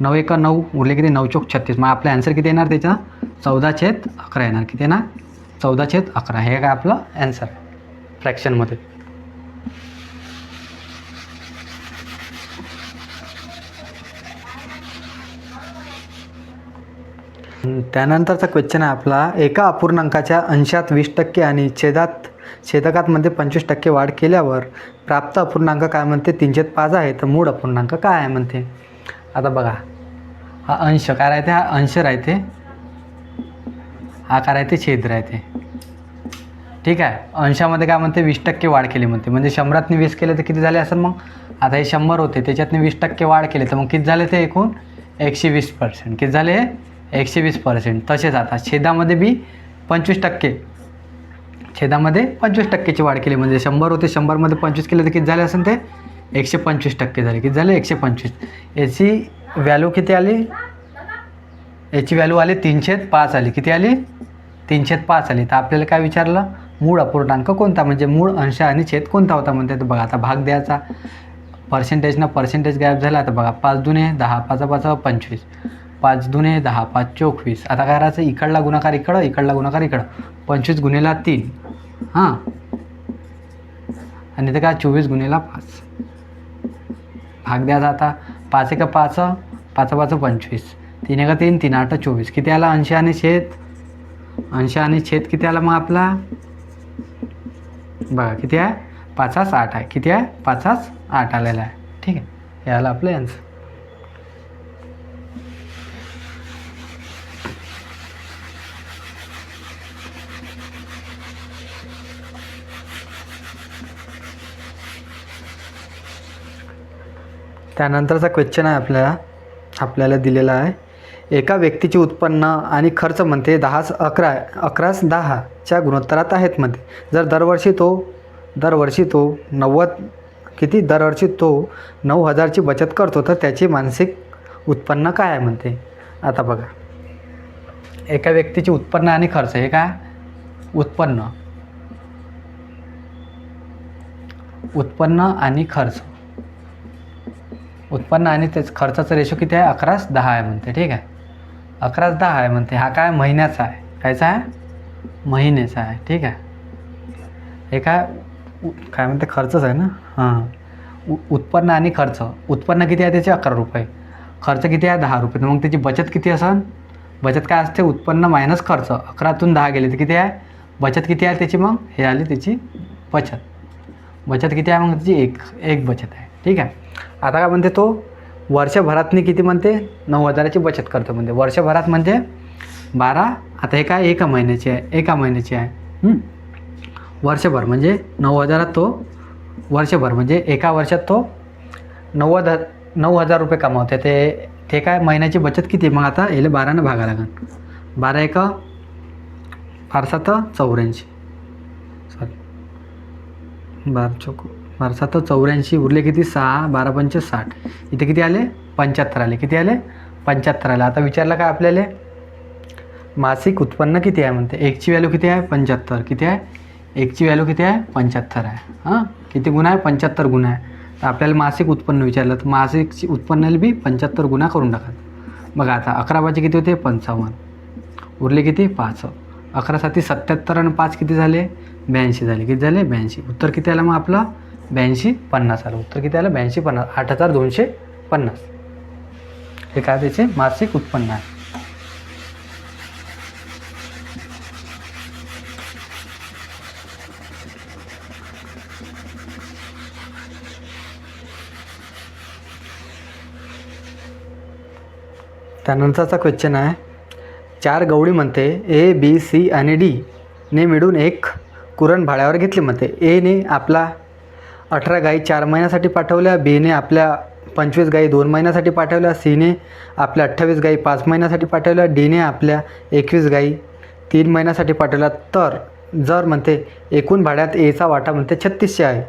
S1: 9 1 9 उरले किती 9 चौक 36. मग आपलं ॲन्सर किती येणार त्याचं 14/11 येणार. किती येणार 14/11. हे काय आपलं ॲन्सर फ्रॅक्शनमध्ये. त्यानंतरचा क्वेश्चन आहे आपला एका अपूर्णांकाच्या अंशात 20% आणि छेदकातमध्ये 25% वाढ केल्यावर प्राप्त अपूर्णांक काय म्हणते 3/5 आहे तर मूळ अपूर्णांक काय आहे म्हणते. आता बघा हा अंश काय राहते हा अंश राहते हा काय राहते छेद राहते. ठीक आहे. अंशामध्ये काय म्हणते 20% वाढ केली म्हणते म्हणजे 100तनी 20 केले तर किती झाले असेल मग. आता हे 100 होते त्याच्यातनी 20% वाढ केले तर मग किती झाले ते एकूण 120%. किती झाले 120%. तसेच आता छेदामध्ये बी 25% छेदामध्ये 25%ची वाढ केली म्हणजे 100 होते 100मध्ये 25 केले तर किती झाले असेल ते 125% झाले. किती झाले 125. याची व्हॅल्यू किती आली याची व्हॅल्यू आली 3/5 आली. किती आली? 3/5 आली. तर आपल्याला काय विचारलं? मूळ अपूर्णांक कोणता, म्हणजे मूळ अंश आणि छेद कोणता होता म्हणते. तर बघा आता भाग द्यायचा, पर्सेंटेजनं पर्सेंटेज गायब झाला. आता बघा 5 दुने 10, 5 5 25, 5 दुने 10, 5 24. आता काय करायचं? इकडला गुणाकार इकडं, इकडला गुणाकार इकडं. 25 गुणिला 3 हां, आणि ते काय 24 गुणिला 5. भाग द्यायचा आता. 5 1 5, 5 5 25, 3 1 3, 3 8 24. किती आला अंश आणि छेद? अंश आणि छेद किती आला मग आपला? बघा किती आहे? 5 8 आहे. किती आहे? 5 8 आलेला आहे. ठीक आहे, हे आलं आपलं आन्सर. त्यानंतरचा क्वेश्चन आहे आपल्याला दिलेला आहे. एका व्यक्तीचे उत्पन्न आणि खर्च म्हणते 10 11 10च्या गुणोत्तरात आहेत म्हणते. जर दरवर्षी तो 9,000ची बचत करतो तर त्याचे मासिक उत्पन्न काय आहे म्हणते. आता बघा, एका व्यक्तीचे उत्पन्न आणि खर्च, हे काय? उत्पन्न आणि खर्च. उत्पन्न आणि त्याच खर्चाचा रेशो किती आहे? 11:10 आहे म्हणते. ठीक आहे, 11:10 आहे म्हणते. हा काय? महिन्याचा आहे. कायचा आहे? महिन्याचा आहे. ठीक आहे, हे काय म्हणते? खर्चच आहे ना. हां, उत्पन्न आणि खर्च. उत्पन्न किती आहे त्याचे? 11 रुपये. खर्च किती आहे? 10 रुपये. मग त्याची बचत किती असेल? बचत काय असते? उत्पन्न मायनस खर्च. 11तून 10 गेले तर किती आहे? बचत किती आहे त्याची? मग हे आली त्याची बचत. बचत किती आहे मग त्याची? एक बचत आहे. ठीक आहे, आता काय म्हणते तो? वर्षभरातनी किती म्हणते? 9,000ची बचत करतो म्हणते. वर्षभरात म्हणजे 12. आता हे काय? एका महिन्याची आहे. वर्षभर म्हणजे 9,000 तो वर्षभर म्हणजे एका वर्षात तो 9,000 रुपये कमावते. ते काय? महिन्याची बचत किती? मग आता याला 12ने भागा लागेल. 12 1 12 7 84, 12 7 84. उरले किती? 6, 12 5 60. इथे किती आले? 75 आले. किती आले? 75 आले. आता विचारलं काय आपल्याला? मासिक उत्पन्न किती आहे म्हणते. एकची व्हॅल्यू किती आहे? 75. किती आहे? एकची व्हॅल्यू किती आहे? 75 आहे. हां, किती गुण आहे? 75 गुण आहे. तर आपल्याला मासिक उत्पन्न विचारलं तर मासिक उत्पन्नाला बी 75 गुणा करून टाकायचं. बघा आता 11 5 किती होते? 55. उरले किती? 5. 11 7 77 आणि 5 किती झाले? 82 झाले. किती झाले? 82. उत्तर किती आलं मग आपलं? 82 50 आलं. उत्तर किती आलं? 82 50. 8,250. हे काय त्याचे मासिक उत्पन्न आहे. त्यानंतरचा क्वेश्चन आहे. 4 गवळी म्हणते A B C आणि D ने मिळून एक कुरण भाड्यावर घेतली म्हणते. ए ने आपला 18 गाई 4 महिन्यासाठी पाठवल्या. बी ने आपल्या 25 गाई 2 महिन्यासाठी पाठवल्या. सी ने आपल्या 28 गाई 5 महिन्यासाठी पाठवल्या. डी ने आपल्या 21 गाई 3 महिन्यासाठी पाठवल्या. तर जर म्हणते एकूण भाड्यात एचा वाटा म्हणते 3600 आहे,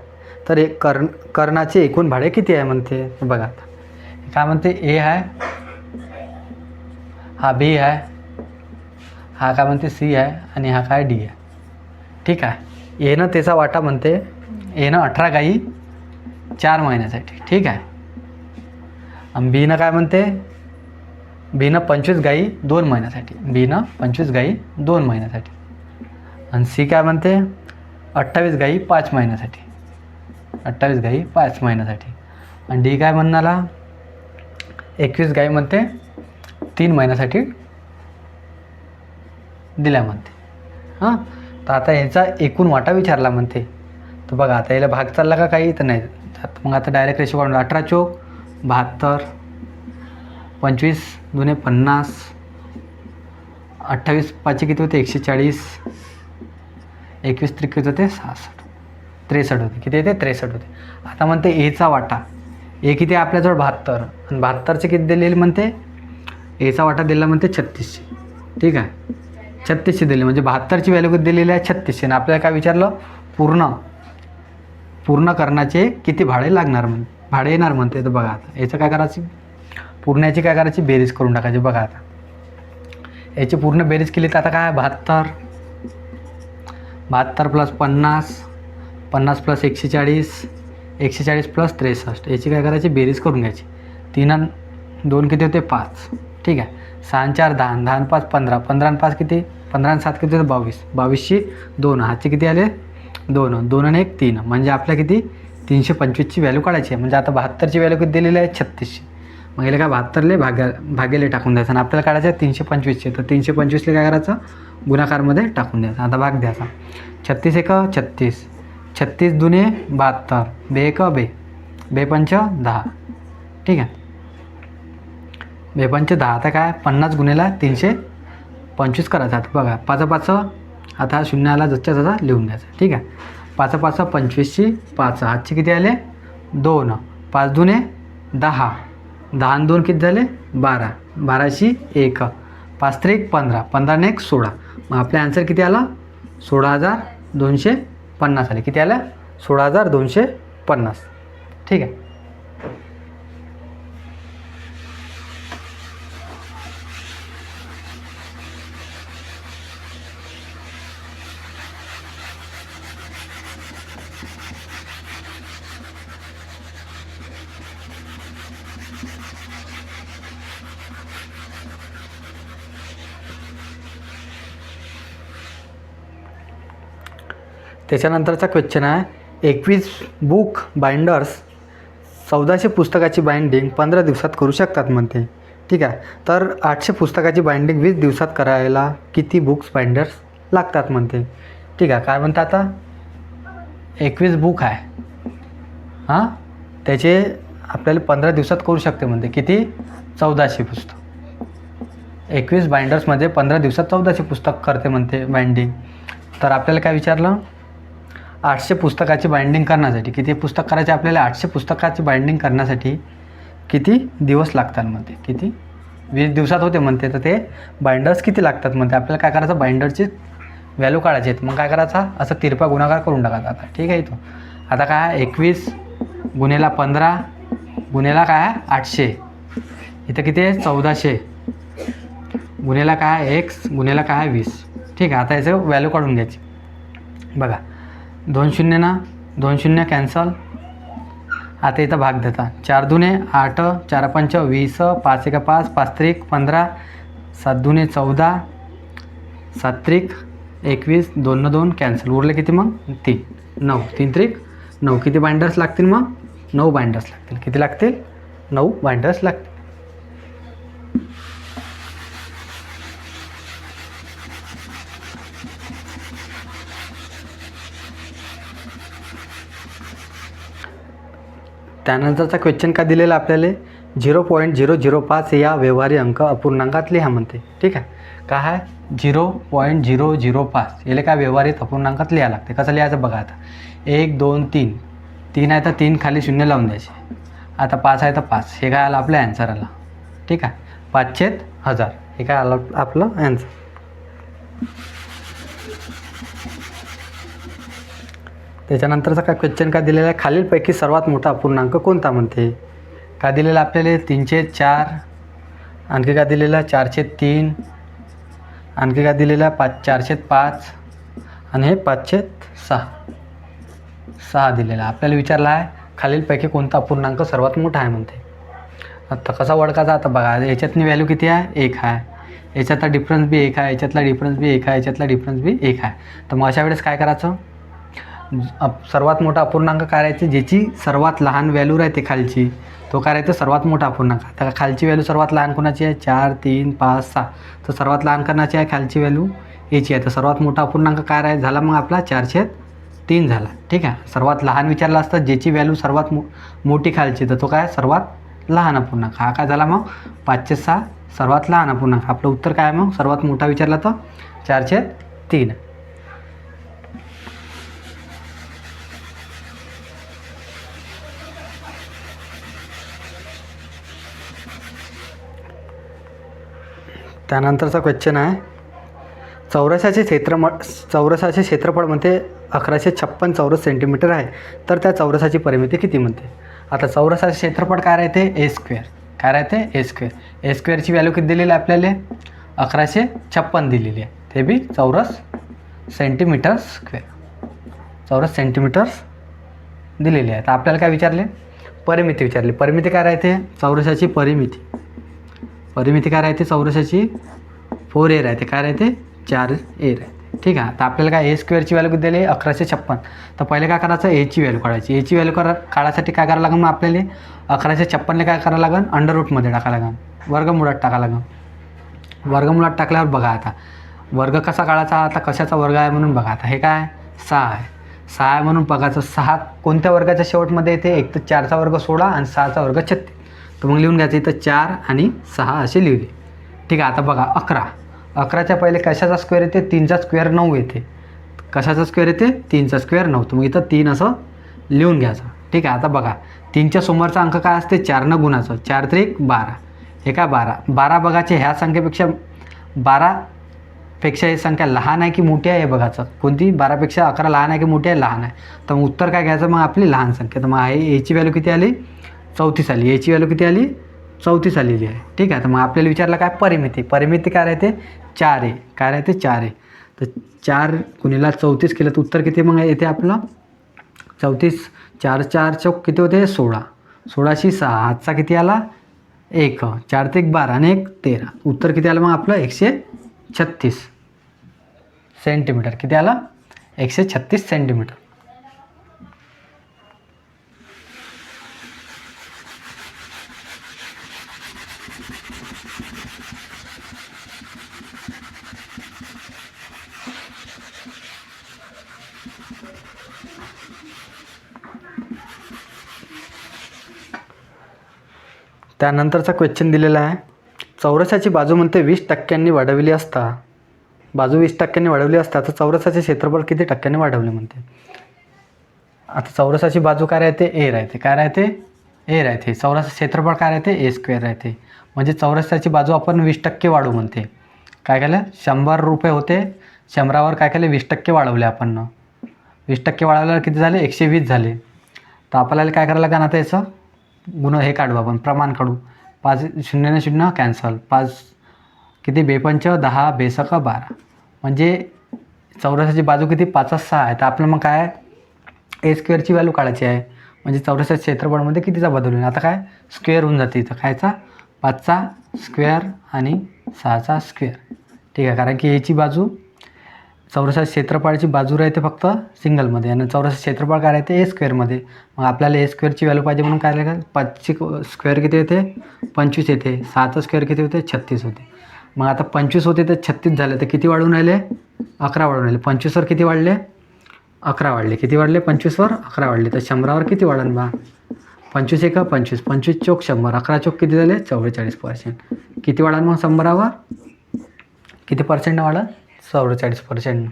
S1: तर एक कर्णाचे एकूण भाडे किती आहे म्हणते. बघा आता काय म्हणते. ए आहे, हा बी आहे, हा काय म्हणते सी आहे, आणि हा काय डी आहे. ठीक आहे, एनं त्याचा वाटा म्हणते. एनं 18 गाई 4 महिन्यासाठी. ठीक आहे, आणि बीनं काय म्हणते. बीनं 25 गाई 2 महिन्यासाठी. बीनं 25 गाई 2 महिन्यासाठी. आणि सी काय म्हणते 28 गाई 5 महिन्यासाठी. 28 गाई 5 महिन्यासाठी. आणि डी काय म्हणणारा 21 गाई म्हणते 3 महिन्यासाठी दिल्या म्हणते. हां, तर आता ह्याचा एकूण वाटा विचारला म्हणते. तर बघा आता याला भाग चालला का काही, तर नाही. मग आता डायरेक्ट रेशो काढून 18 चोक 72, 25 दुने 50, 28 पाचशे किती होते 140, 21 त्रिक होते 66, 63 होते. किती येते 63 होते. आता म्हणते एचा वाटा. ए किती आहे आपल्याजवळ 72, आणि 72चे किती दिलेले म्हणते. एचा वाटा दिला म्हणते 3600. ठीक आहे, 3600 दिले म्हणजे 72ची व्हॅल्यू किती दिलेली आहे 3600. आणि आपल्याला काय विचारलं पूर्ण करण्याचे किती भाडे लागणार भाडे येणार म्हणते. तर बघा आता याचं काय करायची, पूर्णाची काय करायची बेरीज करून टाकायची. बघा आता याची पूर्ण बेरीज केली तर आता काय 72, 72 प्लस 50, 50 प्लस 140, 140 प्लस 63, याची काय करायची बेरीज करून घ्यायची. 3 आणि 2 किती होते 5, ठीक आहे. 6 आणि 4 10, 10 आणि 5 15, 15 आणि 5 किती, 15 आणि 7 किती होते 22, 22ची 2, हातचे किती आले 2, 2 आणि 1 3, म्हणजे आपल्या किती 325ची व्हॅल्यू काढायची आहे. म्हणजे आता 72ची व्हॅल्यू किती दिलेली आहे 36ची. मग याला काय 72ले भागेले टाकून द्यायचं आणि आपल्याला काढायचं आहे 325चे. तर 325ले काय करायचं गुणाकारमध्ये टाकून द्यायचं. आता भाग द्यायचा. 36 एक 36, 36 दुने 72, बे एक बे, बे पंच 10, ठीक आहे. बे पंच 10. आता काय 50 गुणेला 325 करायचं. आता बघा 5 5, आता हा शून्य आला जसच्या तसा लिहून द्यायचा, ठीक आहे. 5 5 25ची 5, हातचे किती आले 2, 5 दुने 10, 10 आणि 2 किती झाले 12, 12ची 1, 5 त्रिक 15, 15 आणि 1 16. मग आपले आन्सर किती आला 16,250 आले. किती आलं 16,250, ठीक आहे. त्याच्यानंतरचा क्वेश्चन आहे 21 बुक बाइंडर्स 1400 पुस्तकाची बाइंडिंग 15 दिवसात करू शकतात म्हणते, ठीक आहे. तर 800 पुस्तकाची बाइंडिंग 20 दिवसात करायला किती बुक्स बाइंडर्स लागतात म्हणते, ठीक आहे. काय म्हणतं आता 21 बुक आहे, हां त्याचे आपल्याला 15 दिवसात करू शकते म्हणते. किती 1400 पुस्तक. 21 बाइंडर्समध्ये 15 दिवसात 1400 पुस्तक करते म्हणते बाइंडिंग. तर आपल्याला काय विचारलं 800 पुस्तकाची बाइंडिंग करण्यासाठी किती पुस्तक करायचे आपल्याला. 800 पुस्तकाची बाइंडिंग करण्यासाठी किती दिवस लागतात म्हणते. किती 20 दिवसात होते म्हणते. तर ते बाइंडर्स किती लागतात म्हणते. आपल्याला काय करायचं बाइंडरची व्हॅल्यू काढायची आहेत. मग काय करायचा असं तिरपा गुणाकार करून टाकायचा आता, ठीक आहे. इथं आता काय 21 गुणेला 15 गुणेला काय 800, इथं किती आहे 1400 गुणेला काय x गुणेला काय 20, ठीक आहे. आता याचं व्हॅल्यू काढून घ्यायची. बघा 2 शून्य ना 2 शून्य कॅन्सल. आता इथं भाग देता 4 दुने 8, 4 पंच 20, 5 एक 5, 5 त्रिक 15, 7 दुने 14, 7 त्रिक 21, 2 न 2 कॅन्सल. उरले किती मग 3, 9, 3 त्रिक 9. किती बाइंडर्स लागतील मग 9 बाइंडर्स लागतील. किती लागतील 9 बाइंडर्स लागतील. त्यानंतरचा क्वेश्चन काय दिलेला आपल्याला 0.005 या व्यवहारी अंक अपूर्णांकात लिहा म्हणते, ठीक आहे. काय आहे 0.005 याला काय व्यवहारित अपूर्णांकात लिहा लागते. कसं लिहायचं बघा. आता 1 2 3, 3 आहे तर 3 खाली शून्य लावून द्यायचे. आता 5 आहे तर 5, हे काय आलं आपल्या ॲन्सर आला, ठीक आहे. 5/1000 हे काय आलं आपलं ॲन्सर. त्याच्यानंतरचा काय क्वेश्चन काय दिलेला आहे खालीलपैकी सर्वात मोठा अपूर्णांक कोणता म्हणते. काय दिलेलं आपल्याला 3/4, आणखी काय दिलेलं 4/3, आणखी काय दिलेलं 4/5 आणि हे 5/6 दिलेलं. आपल्याला विचारलं आहे खालीलपैकी कोणता अपूर्णांक सर्वात मोठा आहे म्हणते. आता कसा ओळखायचा आता बघा. याच्यातनी व्हॅल्यू किती आहे 1 आहे, याच्यातला डिफरन्स बी 1 आहे, याच्यातला डिफरन्स बी 1 आहे, याच्यातला डिफरन्स बी 1 आहे. तर मग अशा वेळेस काय करायचं सर्वात मोठा अपूर्णांक काय राहायचे ज्याची सर्वात लहान व्हॅल्यू राहते खालची तो काय राहते सर्वात मोठा अपूर्णांक. आता खालची व्हॅल्यू सर्वात लहान कोणाची आहे 4 3 5 6, तर सर्वात लहान करण्याची आहे खालची व्हॅल्यू याची आहे. तर सर्वात मोठा अपूर्णांक काय राहील झाला मग आपला 4/3 झाला, ठीक आहे. सर्वात लहान विचारला असतं ज्याची व्हॅल्यू सर्वात मोठी खालची तर तो काय सर्वात लहान अपूर्णांक. हा काय झाला मग 5/6 सर्वात लहान अपूर्णांक. आपलं उत्तर काय मग सर्वात मोठा विचारला तर 4/3. त्यानंतरचा क्वेश्चन आहे चौरसाचे क्षेत्रफळ म्हणते 1156 चौरस सेंटीमीटर आहे, तर त्या चौरसाची परिमिती किती म्हणते. आता चौरसाचे क्षेत्रफळ काय राहते a². काय राहते a². a² ची व्हॅल्यू किती दिलेली आहे आपल्याला 1156 दिलेली आहे, ते बी चौरस सेंटीमीटर स्क्वेअर, चौरस सेंटीमीटर्स दिलेली आहे. तर आपल्याला काय विचारले? परिमिती विचारली. परिमिती काय राहते? चौरसाची परिमिती. परिमिती काय राहते? चौरसाची 4a राहते. काय राहते? 4a राहते. ठीक आहे. तर आपल्याला काय ए स्क्वेअरची व्हॅल्यू किती दिली? 1156. तर पहिले काय करायचं? एची व्हॅल्यू काढायची. एची व्हॅल्यू काढायसाठी काय करावं लागेल? मग आपल्याला 1156ला काय करावं लागेल? अंडर रूटमध्ये टाकावं लागेल, वर्गमुळात टाकावं लागेल. वर्गमुळात टाकल्यावर बघा आता वर्ग कसा काढायचा? आता कशाचा वर्ग आहे म्हणून बघा. आता हे काय 6 आहे, 6 आहे म्हणून बघायचं 6 कोणत्या वर्गाच्या शेवटमध्ये येते? एक तर 4चा वर्ग 16 आणि 6चा वर्ग 36. तर मग लिहून घ्यायचं इथं 4 आणि 6 असे लिहिले. ठीक आहे. आता बघा 11, 11च्या पहिले कशाचा स्क्वेअर येते? 3चा स्क्वेअर 9 येते. कशाचा स्क्वेअर येते? 3चा स्क्वेअर 9. तर मग इथं 3 असं लिहून घ्यायचं. ठीक आहे. आता बघा 3च्या समोरचा अंक काय असते? 4नं गुणाचं. 4 त्रिक 12. हे काय 12. 12 बघायचे ह्या संख्येपेक्षा 12पेक्षा ही संख्या लहान आहे की मोठी आहे हे बघायचं. कोणती? 12पेक्षा 11 लहान आहे की मोठी आहे? लहान आहे. तर मग उत्तर काय घ्यायचं? मग आपली लहान संख्या. तर मग एची व्हॅल्यू किती आली? 34 आली. एची व्हॅल्यू किती आली? 34 आलेली आहे. ठीक आहे. तर मग आपल्याला विचारलं काय? परिमिती. परिमिती काय राहते? 4a. काय राहते? 4a. तर 4 गुणिला 34 केलं तर उत्तर किती मग येते आपलं? 34. 4 4 चौक किती होते? 16. 16शी 6. हातचा किती आला? 1. 4 ते 12 आणि 1 13. उत्तर किती आलं मग आपलं? 136 सेंटीमीटर. किती आलं? 136 सेंटीमीटर. त्यानंतरचा क्वेश्चन दिलेला आहे. चौरसाची बाजू म्हणते 20% वाढवली असता, बाजू 20% वाढवली असता तर चौरसाचे क्षेत्रफळ किती टक्क्यांनी वाढवले म्हणते. आता चौरसाची बाजू काय राहते? ए राहते. काय राहते? ए राहते. चौरसाचं क्षेत्रफळ काय राहते? ए स्क्वेअर राहते. म्हणजे चौरसाची बाजू आपण 20% वाढवू म्हणते. काय केलं? 100 रुपये होते, 100वर काय केलं? 20% वाढवले आपण. 20% वाढवल्यावर किती झाले? 120 झाले. तर आपल्याला काय करायला लागेल? आता याचं गुण हे काढू आपण, प्रमाण काढू. 5 0 0 कॅन्सल. 5 किती? 2×5 10, 2×6 12. म्हणजे चौरसाची बाजू किती? 5 6 आहे. तर आपलं मग काय? ए स्क्वेअरची व्हॅल्यू काढायची आहे. म्हणजे चौरसाच्या क्षेत्रफळमध्ये कितीचा बदल होईल? आता काय स्क्वेअर होऊन जाते इथं. कायचा? 5चा स्क्वेअर आणि 6चा स्क्वेअर. ठीक आहे. कारण की याची बाजू चौरसाच्या क्षेत्रफळाची बाजू राहते फक्त सिंगलमध्ये आणि चौरसाचं क्षेत्रफळ काय राहते? ए स्क्वेअरमध्ये. मग आपल्याला ए स्क्वेअरची व्हॅल्यू पाहिजे म्हणून काय लागेल? 5ची स्क्वेअर किती येते? 25 येते. 6चा स्क्वेअर किती होते? 36 होते. मग आता 25 होते तर 36 झाले तर किती वाढून राहिले? 11 वाढून राहिले. 25वर किती वाढले? 11 वाढले. किती वाढले? 25वर 11 वाढले. तर 100वर किती वाढन बा? 25 1 25. 25 चौक 100. 11 चौक किती झाले? 44%. किती वाढन मग 100वर? किती पर्सेंट वाढन? 44%.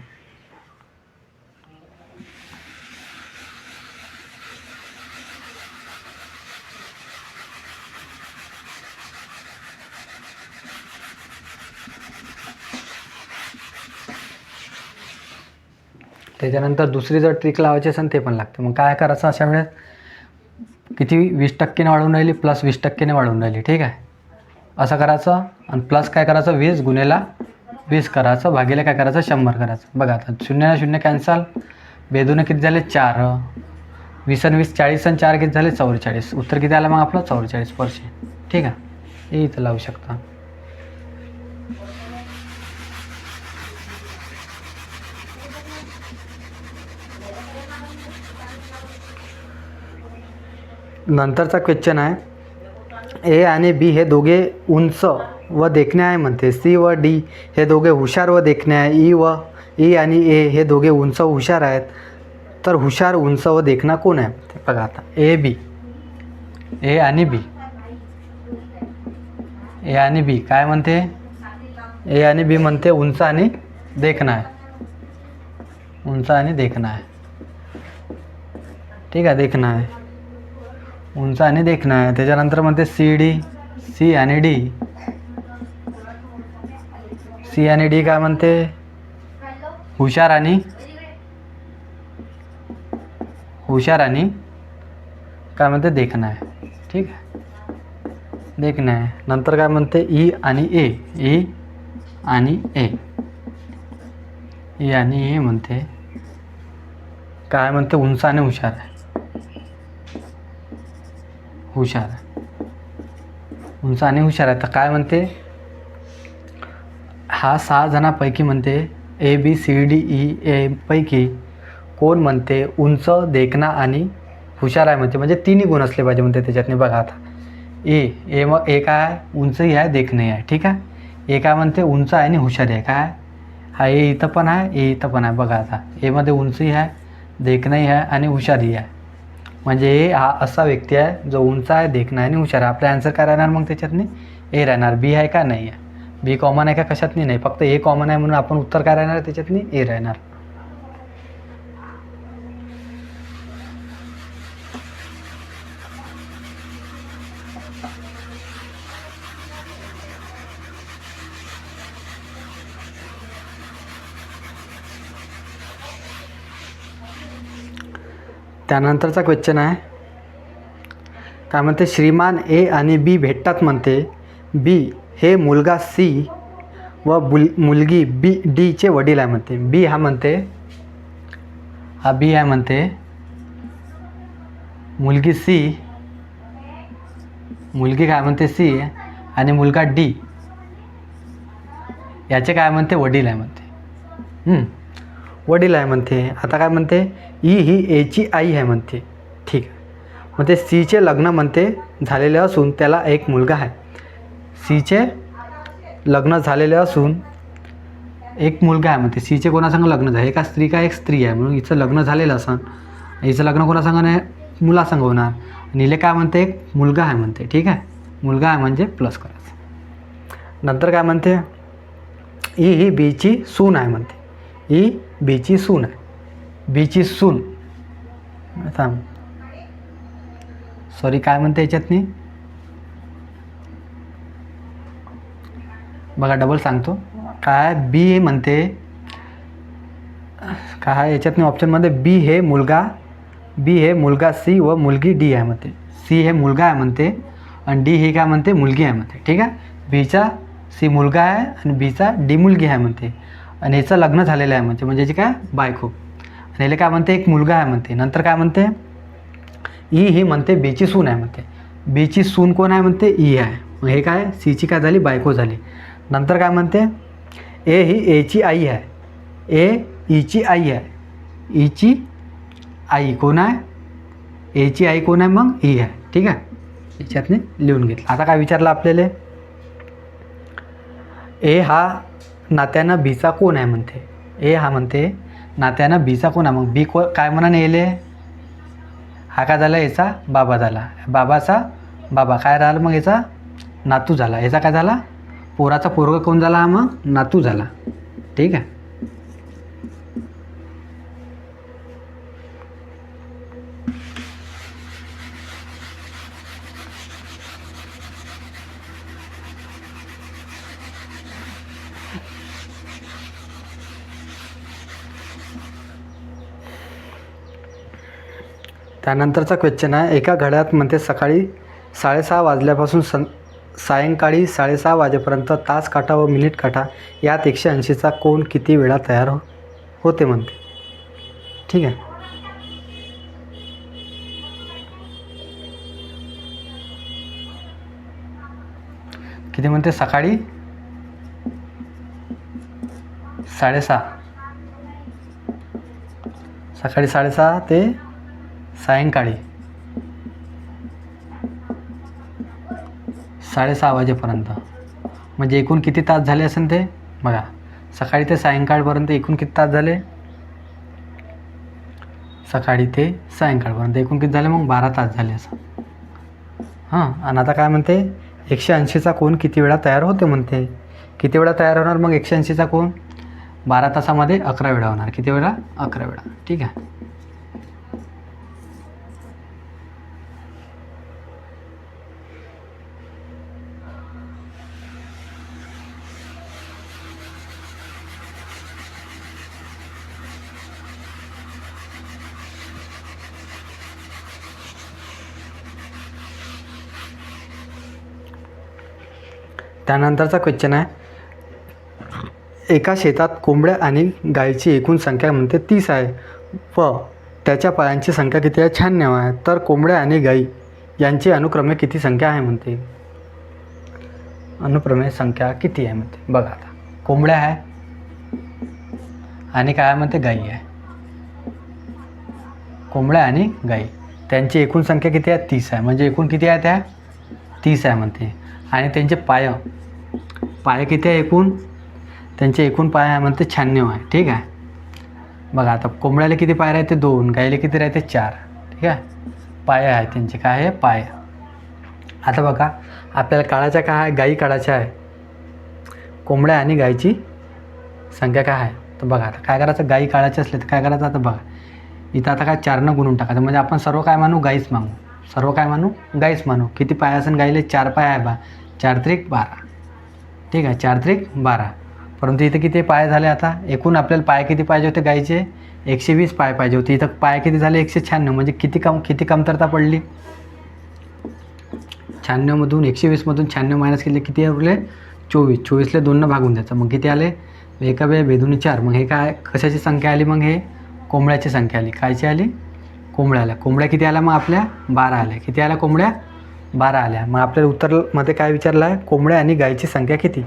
S1: त्याच्यानंतर दुसरी जर ट्रिक लावायची असेल ते पण लागते. मग काय करायचं अशा वेळेस? किती? 20%ने वाढून राहिली प्लस 20%ने वाढून राहिली. ठीक आहे. असं करायचं आणि प्लस काय करायचं? 20 गुणिले 20 करायचं, भागिले काय करायचं? 100 करायचं. बघा आता 0 0 कॅन्सल. बेदूने किती झाले? 4. 20 आणि 20 40 आणि 4 किती झाले? 44. उत्तर किती आलं मग आपलं? 44%. ठीक आहे. हे इथं लावू शकता. नंतरचा क्वेश्चन आहे. ए आणि बी हे दोघे उंच व देखणे आहे म्हणते. सी व डी हे दोघे हुशार व देखणे आहे. ई आणि ए हे दोघे उंच व हुशार आहेत. तर हुशार, उंच व देखणा कोण आहे? ते बघा आता. ए आणि बी. ए आणि बी काय म्हणते? ए आणि बी म्हणते उंच आणि देखणा आहे. उंच आणि देखणा आहे. ठीक आहे. देखणा आहे. उंच आणि देखणा आहे. त्याच्यानंतर म्हणते सी आणि डी काय म्हणते? हुशार आणि काय म्हणते? देखणा आहे. ठीक आहे. देखणा आहे. नंतर काय म्हणते? ई आणि ए. ए आणि ए म्हणते काय म्हणते, उंच आणि हुशार आहे. हुशार आहे, उंच आणि हुशार आहे. तर काय म्हणते, हा 6 जणांपैकी म्हणते A B C D E A पैकी कोण म्हणते उंच, देखणा आणि हुशार आहे म्हणते. म्हणजे तिन्ही गुण असले पाहिजे म्हणते त्याच्यातनी. बघा आता ए मग ए काय आहे, उंचही आहे देखणंही आहे. ठीक आहे. ए काय म्हणते उंच आहे आणि हुशारी आहे. काय हा ए इथं पण आहे, ए इथं पण आहे. बघा आता एमध्ये उंचही आहे, देखणंही आहे आणि हुशारी आहे. म्हणजे ए हा असा व्यक्ती आहे जो उंच आहे, देखणा आहे आणि हुशार आहे. आपला आन्सर काय राहणार मग त्याच्यातनी, ए राहणार. बी आहे का, नाही आहे. बी कॉमन आहे का, कशातनी नाही. फक्त ए कॉमन आहे म्हणून आपण उत्तर काय राहणार त्याच्यातनी, ए राहणार. त्यानंतरचा क्वेश्चन आहे काय म्हणते, श्रीमान ए आणि बी भेटतात म्हणते. बी हे मुलगा सी व मुलगी बी डीचे वडील आहे म्हणते. बी हा म्हणते, हा बी आहे म्हणते, मुलगी सी, मुलगी काय म्हणते सी आणि मुलगा डी याचे काय म्हणते वडील आहे म्हणते. वडील आहे म्हणते. आता काय म्हणते, ई ही एची आई आहे म्हणते. ठीक आहे. म्हणते सीचे लग्न म्हणते झालेले असून त्याला एक मुलगा आहे. सीचे लग्न झालेले असून एक मुलगा आहे म्हणते. सीचे कोणासंग लग्न झाले, एका स्त्री का एक स्त्री आहे म्हणून हिचं लग्न झालेलं असं, हिचं लग्न कोणासंग नाही, मुलासंग होणार. आणि हिला काय म्हणते, एक मुलगा आहे म्हणते. ठीक आहे. मुलगा आहे म्हणजे प्लस करायचं. नंतर काय म्हणते, ई ही बीची सून आहे म्हणते. ई बीची सून आहे. बीची सून थांब सॉरी काय म्हणते याच्यातनी, बघा डबल सांगतो. काय बी म्हणते, काय याच्यातनी ऑप्शनमध्ये बी हे मुलगा सी व मुलगी डी आहे म्हणते. सी हे मुलगा आहे म्हणते आणि डी हे काय म्हणते मुलगी आहे म्हणते. ठीक आहे. बीचा सी मुलगा आहे आणि बीचा डी मुलगी आहे म्हणते. आणि याचं लग्न झालेलं आहे म्हणते, म्हणजे याची काय बायको. आणि याला काय म्हणते एक मुलगा आहे म्हणते. नंतर काय म्हणते, ई ही म्हणते बीची सून आहे म्हणते. बीची सून कोण आहे म्हणते, ई आहे. मग हे काय सीची काय झाली, बायको झाली. नंतर काय म्हणते, ए ही एची आई आहे. ए ईची आई आहे. ईची आई कोण आहे, एची आई कोण आहे, मग ई आहे. ठीक आहे. याच्यातने लिहून घेतलं. आता काय विचारलं आपल्याला, ए हा नात्यानं बीचा कोण आहे म्हणते. ए हा म्हणते नात्यानं बीचा कोण आहे. मग बी काय म्हणा नेले, हा काय झाला, याचा बाबा झाला. बाबाचा बाबा काय राहिला, मग याचा नातू झाला. याचा काय झाला, पोराचा पोरगा कोण झाला, हा मग नातू झाला. ठीक आहे. त्यानंतरचा क्वेश्चन आहे, एका घड्याळात म्हणते सकाळी 6:30 वाजल्यापासून सायंकाळी 6:30 वाजेपर्यंत तास काटा व मिनिट काटा यात 180चा कोन किती वेळा तयार होते म्हणते. ठीक आहे. किती म्हणते, सकाळी 6:30, सकाळी 6:30 ते सायंकाळी 6:30 वाजेपर्यंत, म्हणजे एकूण किती तास झाले असेल ते बघा. सकाळी ते सायंकाळपर्यंत एकूण किती तास झाले, सकाळी ते सायंकाळपर्यंत एकूण किती झाले, मग 12 तास झाले असं. हां. आणि आता काय म्हणते, 180चा कोन किती वेळा तयार होते म्हणते. किती वेळा तयार होणार, मग 180चा कोन 12 तासामध्ये 11 वेळा होणार. किती वेळा, 11 वेळा. ठीक आहे. त्यानंतरचा क्वेश्चन आहे, एका शेतात कोंबड्या आणि गायीची एकूण संख्या म्हणते 30 आहे व त्याच्या पायांची संख्या किती आहे 96 आहे, तर कोंबड्या आणि गायी यांची अनुक्रमे किती संख्या आहे म्हणते. अनुक्रमे संख्या किती आहे म्हणते. बघा आता कोंबड्या आहे आणि काय म्हणते गाई आहे. कोंबड्या आणि गाई त्यांची एकूण संख्या किती आहे 30 आहे, म्हणजे एकूण किती आहे त्या 30 आहे म्हणते. आणि त्यांचे पाय किती आहे एकूण, त्यांचे एकूण पाय आहे म्हणते 96 आहे. ठीक आहे. बघा आता कोंबड्याला किती पाय राहते 2, गाईला किती राहते 4. ठीक आहे. पाय आहे त्यांचे काय आहे पाय. आता बघा आपल्याला काढायच्या काय आहे, गाई काढायच्या आहे. कोंबड्या आणि गाईची संख्या काय आहे. तर बघा आता काय करायचं, गाई काढायची असले तर काय करायचं. आता बघा इथं आता काय 4 गुणून टाकायचं, म्हणजे आपण सर्व काय मानू गाईच मानू. सर्व काय मानू गाईच मानू. किती पाय असेल गाईले 4 पाय आहे बा. 4 त्रिक 12. ठीक आहे. 4 त्रिक 12. परंतु इथं किती पाय झाले. आता एकूण आपल्याला पाय किती पाहिजे होते गाईचे 120 पाय पाहिजे होते. इथं पाय किती झाले 196, म्हणजे किती कमतरता पडली. 96मधून 120मधून 96 मायनस केले किती उरले 24. 24ला 2 भागून द्यायचं, मग किती आले 1 बेदुनी 4. मग हे काय कशाची संख्या आली, मग हे कोंबड्याची संख्या आली. कायची आली कोंबड्या आल्या. कोंबड्या किती आल्या मग आपल्या 12 आल्या. किती आल्या कोंबड्या 12 आल्या. मग आपल्याला उत्तरमध्ये काय विचारलं आहे, कोंबड्या आणि गायीची संख्या किती.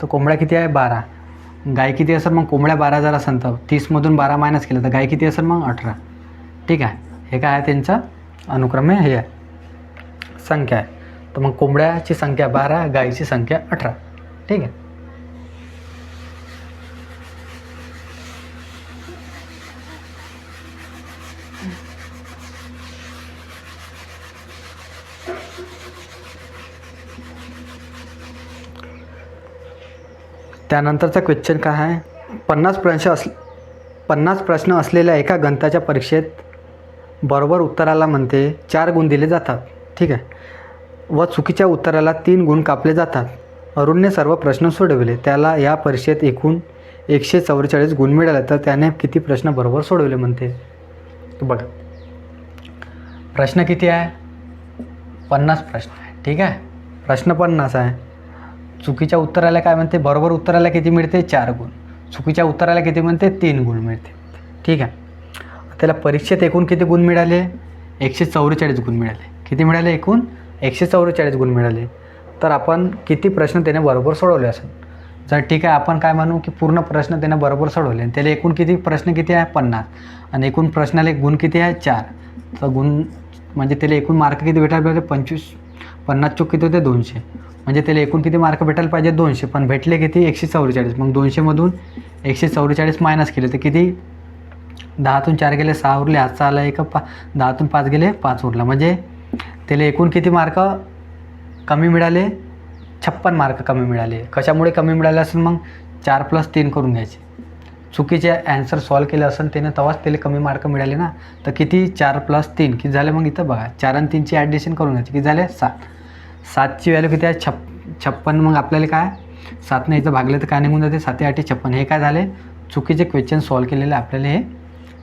S1: तर कोंबड्या किती आहे 12. गाय किती असेल मग कोंबड्या 12 जर असेल तर 30मधून 12 मायनस केलं तर गाय किती असेल मग 18. ठीक आहे. हे काय आहे त्यांचं अनुक्रमे हे आहे संख्या आहे. तर मग कोंबड्याची संख्या 12, गायीची संख्या 18. ठीक आहे. त्यानंतरचा क्वेश्चन काय आहे, 50 प्रश्न असलेल्या एका गणिताच्या परीक्षेत बरोबर उत्तराला म्हणते 4 गुण दिले जातात. ठीक आहे. व चुकीच्या उत्तराला 3 गुण कापले जातात. अरुणने सर्व प्रश्न सोडवले, त्याला या परीक्षेत एकूण 144 गुण मिळाले, तर त्याने किती प्रश्न बरोबर सोडवले म्हणते. तर बघा प्रश्न किती आहे 50 प्रश्न आहे. ठीक आहे. प्रश्न 50 आहे. चुकीच्या उत्तराला काय म्हणते, बरोबर उत्तराला किती मिळते 4 गुण. चुकीच्या उत्तराला किती म्हणते 3 गुण मिळते. ठीक आहे. त्याला परीक्षेत एकूण किती गुण मिळाले 144 गुण मिळाले. किती मिळाले एकूण 144 गुण मिळाले. तर आपण किती प्रश्न त्याने बरोबर सोडवले असेल. जर ठीक आहे आपण काय म्हणू की पूर्ण प्रश्न त्याने बरोबर सोडवले आणि त्याला एकूण किती प्रश्न किती आहे 50 आणि एकूण प्रश्नाला गुण किती आहे 4. तर गुण म्हणजे त्याला एकूण मार्क किती भेटायला पाहिजे 25. 50 चूक किती होते 200, म्हणजे त्याला एकूण किती मार्क भेटायला पाहिजे 200, पण भेटले किती 144. मग 200मधून 144 मायनस केले तर किती 10तून 4 गेले 6 उरले. आजचा आला 10तून 5 गेले 5 उरला, म्हणजे त्याला एकूण किती मार्क कमी मिळाले 56 मार्क कमी मिळाले. कशामुळे कमी मिळाले असेल मग 4 + 3 करून घ्यायचे. चुकीचे ॲन्सर सॉल्व केले असेल त्याने तेव्हाच त्याला कमी मार्क मिळाले ना. तर किती 4 + 3 किती झाले, मग इथं बघा 4 आणि 3ची ॲडिशन करून घ्यायची. किती झाले 7. 7ची व्हॅल्यू किती आहे 56. मग आपल्याला काय 7ने इथं भागले तर काय निघून जाते 7 8 56. हे काय झाले चुकीचे क्वेश्चन सॉल्व केलेले आपल्याला हे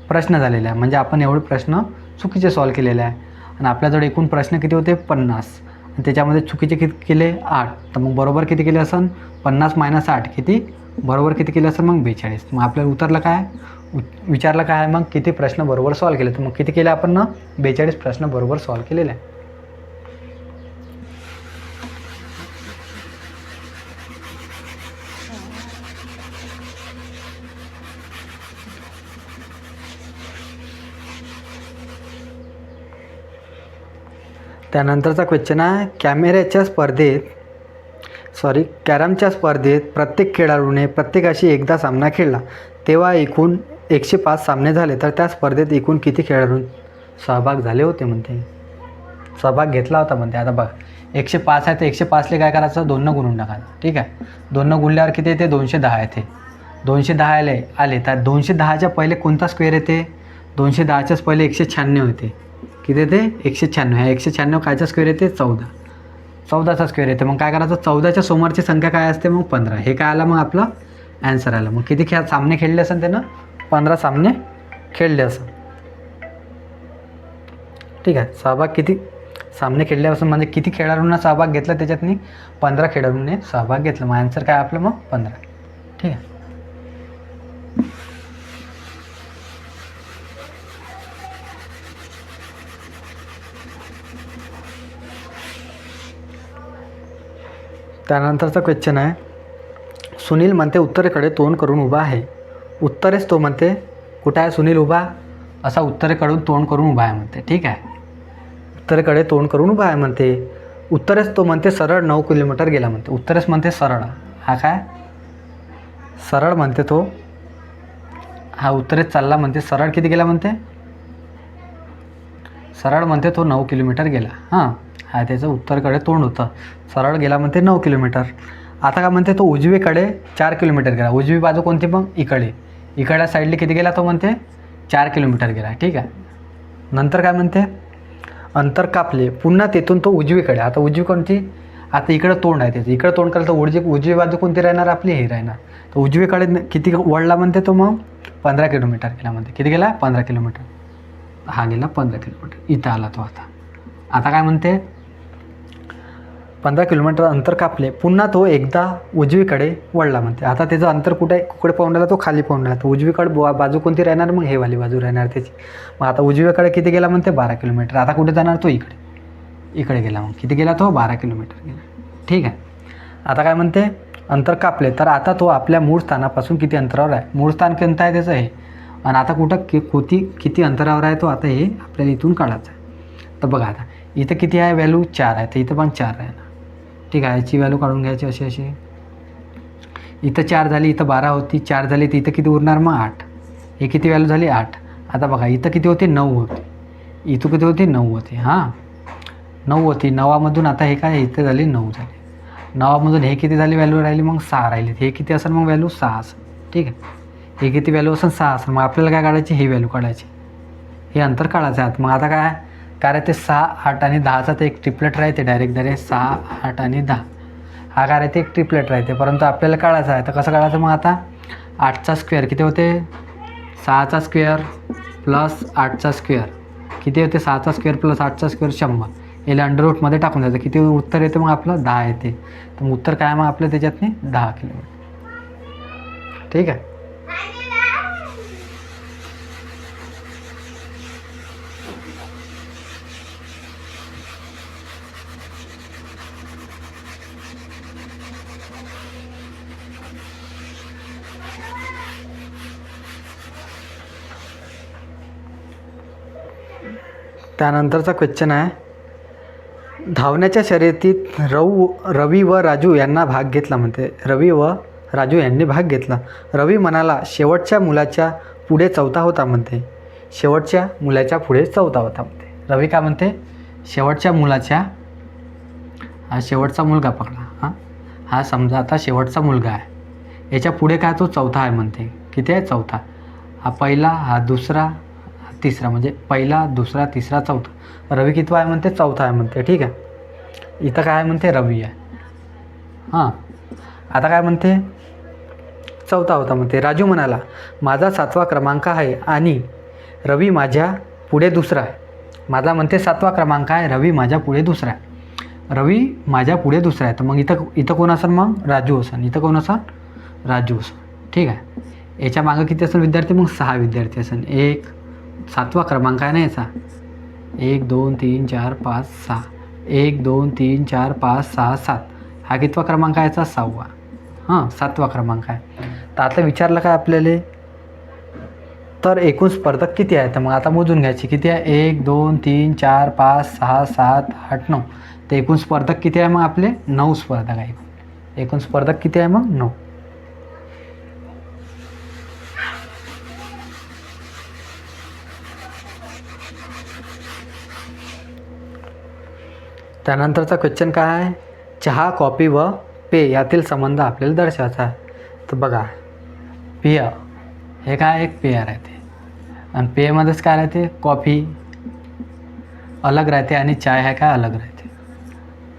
S1: प्रश्न झालेले आहे. म्हणजे आपण एवढे प्रश्न चुकीचे सॉल्व केलेले आहे. आणि आपल्याजवळ एकूण प्रश्न किती होते 50 आणि त्याच्यामध्ये चुकीचे किती केले 8. तर मग बरोबर किती केले असेल 50 - 8 किती बरोबर किती केले असेल मग 42. मग आपल्याला उत्तरला काय विचारलं काय आहे मग किती प्रश्न बरोबर सॉल्व केले. तर मग किती केले आपण 42 प्रश्न बरोबर सॉल्व केलेले आहे. त्यानंतरचा क्वेश्चन आहे कॅरमच्या स्पर्धेत प्रत्येक खेळाडूने प्रत्येकाशी एकदा सामना खेळला तेव्हा एकूण 105 सामने झाले, तर त्या स्पर्धेत एकूण किती खेळाडू सहभाग झाले होते म्हणते. सहभाग घेतला होता म्हणते. आता बघ 105 आहे तर 105ले काय करायचं 2 गुणून टाकायचं. ठीक आहे. 2 गुणल्यावर किती येते 210 येते. 210 आले तर 210च्या पहिले कोणता स्क्वेअर येते 210च्याच पहिले 196 येते. किती येते 196. ह्या 196 कायचा स्क्वेअर येते 14चा स्क्वेअर येते. मग काय करायचं 14च्या समोरची संख्या काय असते मग 15. हे काय आलं मग आपलं ॲन्सर आलं. मग किती सामने खेळले असेल त्यानं 15 सामने खेळले असेल. ठीक आहे. सहभाग किती सामने खेळले असेल म्हणजे किती खेळाडूंना सहभाग घेतला त्याच्यातनी 15 खेळाडूंनी सहभाग घेतला. मग ॲन्सर काय आपलं मग 15. ठीक आहे. त्यानंतरचा क्वेश्चन आहे, सुनील म्हणते उत्तरेकडे तोंड करून उभा आहे. उत्तरेस तो म्हणते कुठं आहे सुनील उभा, असा उत्तरेकडून तोंड करून उभा आहे म्हणते. ठीक आहे, उत्तरेकडे तोंड करून उभा आहे म्हणते. उत्तरेस तो म्हणते सरळ 9 किलोमीटर गेला म्हणते. उत्तरेस म्हणते सरळ, हा काय सरळ म्हणते तो, हा उत्तरेस चालला म्हणते, सरळ किती गेला म्हणते, सरळ म्हणते तो 9 किलोमीटर गेला. हां, हा त्याचं उत्तरेकडे तोंड होतं, सरळ गेला म्हणते 9 किलोमीटर. आता काय म्हणते, तो उजवीकडे 4 किलोमीटर गेला. उजवी बाजू कोणती मग, इकडे, इकडल्या साईडला किती गेला तो म्हणते 4 किलोमीटर गेला. ठीक आहे, नंतर काय म्हणते, अंतर कापले, पुन्हा तेथून तो उजवीकडे. आता उजवी कोणती, आता इकडं तोंड आहे त्याचं, इकडं तोंड केलं तर उजवी बाजू कोणती राहणार आपली, हे राहणार. तर उजवीकडे किती वळला म्हणते तो, मग 15 किलोमीटर गेला म्हणते. किती गेला, 15 किलोमीटर. हा गेला 15 किलोमीटर, इथं आला तो. आता काय म्हणते, 15 किलोमीटर अंतर कापले, पुन्हा तो एकदा उजवीकडे वळला म्हणते. आता त्याचं अंतर कुठे पाहून राहिला, तो खाली पाहून राहिला. तर उजवीकडे बाजू कोणती राहणार, मग हे वाली बाजू राहणार त्याची. मग आता उजवीकडे किती गेला म्हणते 12 किलोमीटर. आता कुठे जाणार तो, इकडे गेला. मग किती गेला तो, 12 किलोमीटर गेला. ठीक आहे, आता काय म्हणते, अंतर कापले, तर आता तो आपल्या मूळ स्थानापासून किती अंतरावर आहे. मूळ स्थान कोणतं आहे त्याचं हे, आणि आता कुठं किती अंतरावर आहे तो, आता हे आपल्याला इथून काढायचं आहे. तर बघा, आता इथं किती आहे व्हॅल्यू, 4 आहे, तर इथं पण 4 आहे ना. ठीक आहे, याची व्हॅल्यू काढून घ्यायची अशी. इथं 4 झाली, इथं 12 होती, 4 झाली, तर इथं किती उरणार मग 8. हे किती व्हॅल्यू झाली 8. आता बघा, इथं किती होती 9 होती, इथं किती होती 9 होती. हां, 9 होती. 9मधून आता हे काय, इथं झाली 9 झाली. 9मधून हे किती झाली व्हॅल्यू राहिली, मग 6 राहिली. हे किती असेल मग व्हॅल्यू 6 असेल. ठीक आहे, हे किती व्हॅल्यू असेल 6 असेल. मग आपल्याला काय काढायची, ही व्हॅल्यू काढायची, हे अंतर काढायचं आहे. मग आता काय राहते, 6, 8 आणि 10चा ते एक ट्रिपलेट राहते, डायरेक्ट 6, 8 आणि 10 हा काय राहते, एक ट्रिपलेट राहते. परंतु आपल्याला काढायचं आहे, तर कसं काढायचं मग, आता 8चा स्क्वेअर किती होते, 6चा स्क्वेअर प्लस 8चा स्क्वेअर किती होते, 6चा स्क्वेअर प्लस 8चा स्क्वेअर 100. याला अंडररूटमध्ये टाकून द्यायचं, किती उत्तर येते मग आपलं 10 येते. तर उत्तर काय मग आपलं त्याच्यातनी 10 किलोमीटर. ठीक आहे, त्यानंतरचा क्वेश्चन आहे, धावण्याच्या शर्यतीत रवी व राजू यांना भाग घेतला म्हणते. रवी व राजू यांनी भाग घेतला. रवी म्हणाला शेवटच्या मुलाच्या पुढे चौथा होता म्हणते. शेवटच्या मुलाच्या पुढे चौथा होता म्हणते. रवी काय म्हणते, शेवटच्या मुलाच्या, हा शेवटचा मुलगा पकडा, हा समजा आता शेवटचा मुलगा आहे, याच्या पुढे काय तो चौथा आहे म्हणते. किती आहे, चौथा. हा पहिला, हा दुसरा, तिसरा, म्हणजे पहिला, दुसरा, तिसरा, चौथा. रवी कितवा आहे म्हणते, चौथा आहे म्हणते. ठीक आहे, इथं काय आहे म्हणते, रवी आहे. हां, आता काय म्हणते, चौथा होता म्हणते. राजू म्हणाला माझा 7वा क्रमांक आहे आणि रवी माझ्या पुढे दुसरा आहे. माझा म्हणते 7वा क्रमांक आहे, रवी माझ्या पुढे दुसरा आहे. रवी माझ्या पुढे दुसरा आहे, तर मग इथं कोण असेल, मग राजू असेल. इथं कोण असेल, राजू असेल. ठीक आहे, याच्या मागं किती असेल विद्यार्थी, मग 6 विद्यार्थी असेल. 7वा क्रमांक आहे ना याचा, 1 2 3 4 5 6, 1 2 3 4 5 6 7. हा कितवा क्रमांक आहे याचा, 6वा. हां, 7वा क्रमांक आहे. तर आता विचारलं काय आपल्याला, तर एकूण स्पर्धक किती आहे. तर मग आता मोजून घ्यायची, किती आहे, 1 2 3 4 5 6 7 8 9. तर एकूण स्पर्धक किती आहे मग आपले, 9 स्पर्धक आहे. एकूण स्पर्धक किती आहे मग, 9. त्यानंतरचा क्वेश्चन काय आहे, चहा, कॉफी व पेय यातील संबंध आपल्याला दर्शवायचा आहे. तर बघा, पेय हे काय, एक पेय राहते, आणि पेयमध्येच काय राहते, कॉफी अलग राहते आणि चाय हे काय अलग राहते.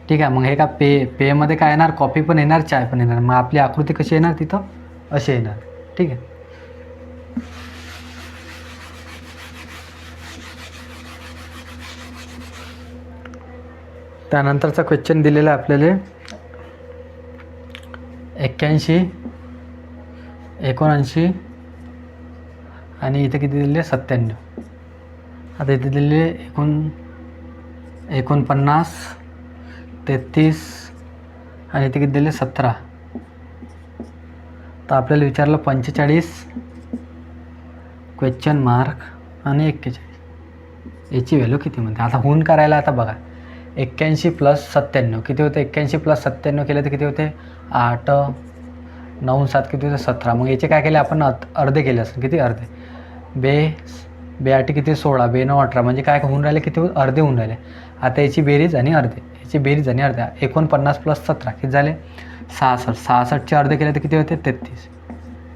S1: ठीक आहे, मग हे का पेयमध्ये काय येणार, कॉफी पण येणार, चाय पण येणार. मग आपली आकृती कशी येणार तिथं, अशी येणार. ठीक आहे, त्यानंतरचा क्वेश्चन दिलेला आहे आपल्याला 81, 79 आणि इथे किती दिले, 97. आता इथे दिलेले 49, 33 आणि इथे किती दिले 17. तर आपल्याला विचारलं 45 क्वेश्चन मार्क आणि 41. याची व्हॅल्यू किती म्हणते. आता होऊन करायला आता बघा 81 + 97 किती होते. 81 + 97 केलं तर किती होते 8, 9, 7 किती होते 17. मग याचे काय केले आपण अर्धे केले असं किती अर्धे. बे 8 किती 16, बे 9 18 म्हणजे काय होऊन राहिले किती अर्धे होऊन राहिले. आता याची बेरीज आणि अर्धे, याची बेरीज आणि अर्ध्या 49 + 17 किती झाले 66. 66चे अर्धे केले तर किती होते 33.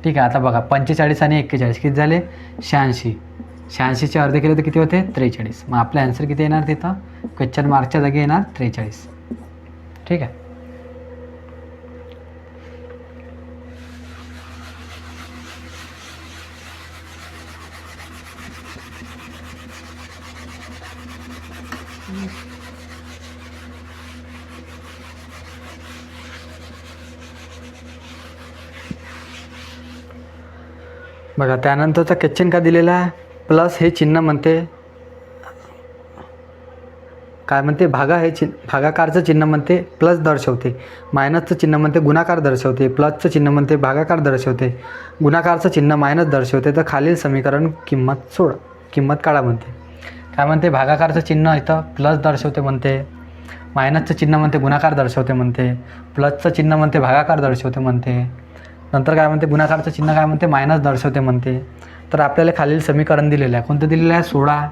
S1: ठीक आहे. आता बघा 45 आणि 41 किती झाले 86. 86चे अर्धे केले तर किती होते 43. मग आपला ॲन्सर किती येणार तिथं क्वेश्चन मार्कच्या जागी येणार 43. ठीक आहे. बघा त्यानंतरचा क्वेश्चन का दिलेला आहे. प्लस हे चिन्ह म्हणते काय म्हणते भागा हे भागाकारचं चिन्ह म्हणते प्लस दर्शवते. मायनसचं चिन्ह म्हणते गुणाकार दर्शवते. प्लसचं चिन्ह म्हणते भागाकार दर्शवते. गुणाकारचं चिन्ह मायनस दर्शवते. तर खालील समीकरण किंमत काढा म्हणते. काय म्हणते भागाकारचं चिन्ह इथं प्लस दर्शवते म्हणते. मायनसचं चिन्ह म्हणते गुणाकार दर्शवते म्हणते. प्लसचं चिन्ह म्हणते भागाकार दर्शवते म्हणते. नंतर काय म्हणते गुणाकारचं चिन्ह काय म्हणते मायनस दर्शवते म्हणते. तर आपल्याला खालील समीकरण दिलेलं आहे. कोणतं दिलेलं आहे 16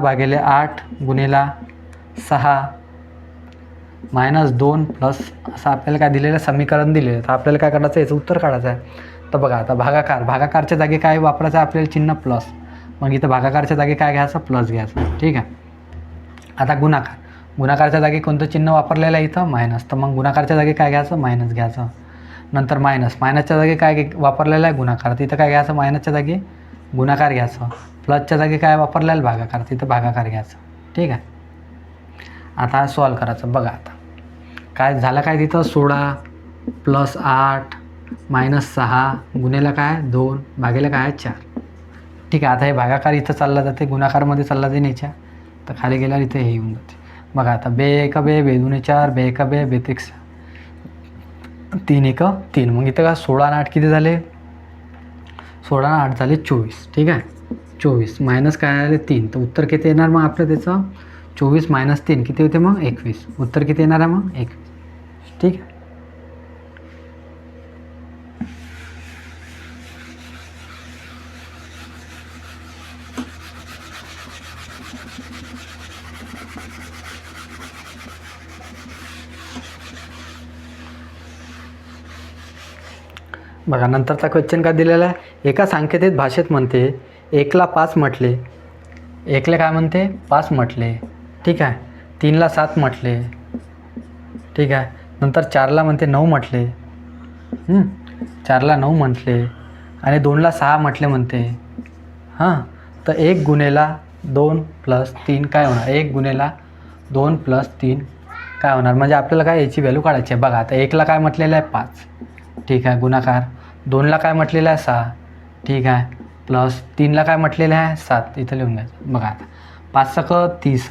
S1: भागिले 8 गुणिला 6 -2 प्लस असं आपल्याला काय दिलेलं समीकरण दिलेलं आहे. तर आपल्याला काय करायचं याचं उत्तर काढायचं आहे. तर बघा आता भागाकारच्या जागी काय वापरायचं आहे आपल्याला चिन्ह प्लस. मग इथं भागाकारच्या जागी काय घ्यायचं प्लस घ्यायचं. ठीक आहे. आता गुणाकारच्या जागी कोणतं चिन्ह वापरलेलं आहे इथं मायनस. तर मग गुणाकारच्या जागी काय घ्यायचं मायनस घ्यायचं. नंतर मायनसच्या जागी काय वापरलेलं आहे गुणाकार. तिथं काय घ्यायचं मायनसच्या जागी गुणाकार घ्यायचं. प्लसच्या जागी काय वापरलेलं आहे भागाकार. तिथं भागाकार घ्यायचं. ठीक आहे. आता सॉल्व करायचं. बघा आता काय झालं काय तिथं 16 + 8 -6 गुणिले काय 2 भागिले काय 4. ठीक आहे. आता हे भागाकार इथं चालला जाते गुणाकारमध्ये चालला जाते याच्या. तर खाली गेल्यावर इथे हे येऊन जाते. बघा आता बे 1 बे 2 4 बे 1 बे 3 1 3. मग इथं का 16 आणि 8 किती झाले 16 आणि 8 झाले 24. ठीक आहे. 24 मायनस काय आले 3. तर उत्तर किती येणार मग आपलं त्याचं 24 - 3 किती होते मग 21. उत्तर किती येणार आहे मग 21. ठीक आहे. बघा नंतरचा क्वेश्चन काय दिलेला आहे. एका सांकेतिक भाषेत म्हणते 1ला 5 म्हटले. 1ला काय म्हणते 5 म्हटले. ठीक आहे. 3ला 7 म्हटले. ठीक आहे. नंतर 4ला म्हणते 9 म्हटले. 4ला 9 म्हटले आणि 2ला 6 म्हटले म्हणते. हां. तर 1 गुणेला 2 + 3 काय होणार. 1 गुणेला 2 + 3 काय होणार. म्हणजे आपल्याला काय याची व्हॅल्यू काढायची आहे. बघा आता 1ला काय म्हटलेलं आहे 5. ठीक आहे गुणाकार. 2ला काय म्हटलेलं आहे 6. ठीक आहे. प्लस 3ला काय म्हटलेलं आहे 7. इथं लिहून घ्यायचं. बघा आता 5 × 30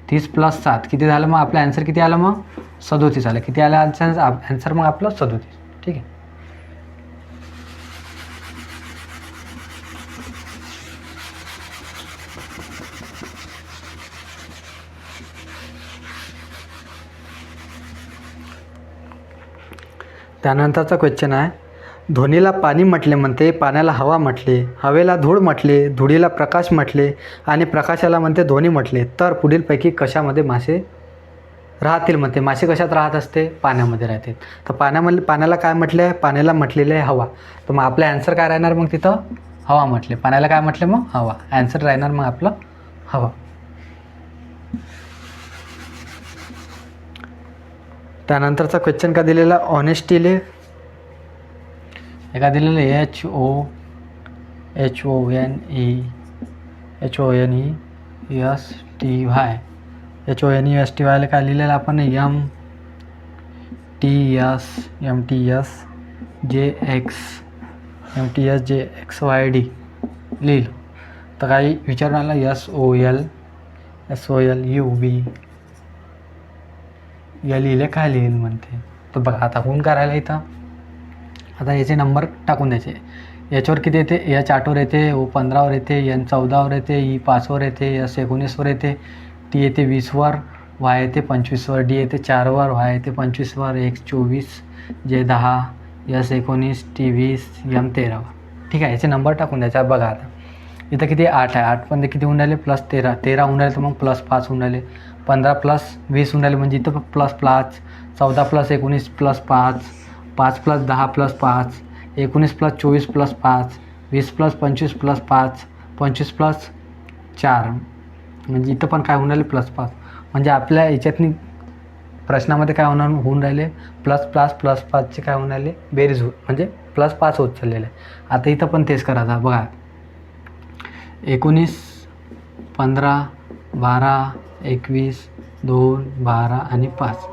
S1: 30 + 7 किती झालं मग आपलं ॲन्सर किती आलं मग 37 आलं. किती आलं ॲन्सर मग आपलं 37. ठीक आहे. त्यानंतरचा क्वेश्चन आहे. ध्वनीला पाणी म्हटले म्हणते. पाण्याला हवा म्हटले. हवेला धूळ म्हटले. धुळीला प्रकाश म्हटले आणि प्रकाशाला म्हणते ध्वनी म्हटले. तर पुढीलपैकी कशामध्ये मासे राहतील म्हणते. मासे कशात राहत असते पाण्यामध्ये राहते. तर पाण्याला काय म्हटले आहे पाण्याला म्हटलेलं आहे हवा. तर मग आपलं ॲन्सर काय राहणार मग तिथं हवा म्हटले. पाण्याला काय म्हटले मग हवा. ॲन्सर राहणार मग आपलं हवा. त्यानंतरचा क्वेश्चन का दिलेला ऑनेस्टीले एका दिलेलं HONESTY काय लिहिलेलं आपण MTSJXYD लिहिलं. तर काही विचारून आलं SOLUB या लिहिले काय लिहिल म्हणते. तर बघा आता होऊन करायला इथं आता याचे नंबर टाकून द्यायचे. याच्यावर किती येते, एच 8वर येते, ओ 15वर येते, एन 14वर येते, ई 5वर येते, एस 19वर येते, टी येते 20वर, वाय येते 25वर, डी येते 4वर, वाय येते 25वर, एक्स 24, जे 10, एस 19, टी 20, एम 13वर. ठीक आहे, याचे नंबर टाकून द्यायचा. बघा आता इथं किती 8 आहे, 8 किती होऊन राहिले प्लस 13, 13 होऊन राहिले तर मग प्लस 5 होऊन राहिले, 15 प्लस 20 होऊन राहिले म्हणजे इथं plus 5, 14 plus 19 plus 5, 5 plus 10 plus 5, 19 plus 24 plus 5, 20 plus 25 plus 5, 25 plus 4 म्हणजे इथं पण काय होऊन राहिले प्लस 5. म्हणजे आपल्या याच्यातनी प्रश्नामध्ये काय होऊन राहिले प्लस प्लस प्लस 5चे काय होऊन राहिले बेरीज म्हणजे प्लस 5 होत चाललेलं आहे. आता इथं पण तेच करायचं. बघा 19, 15, 12, 21, 2, 12 आणि 5.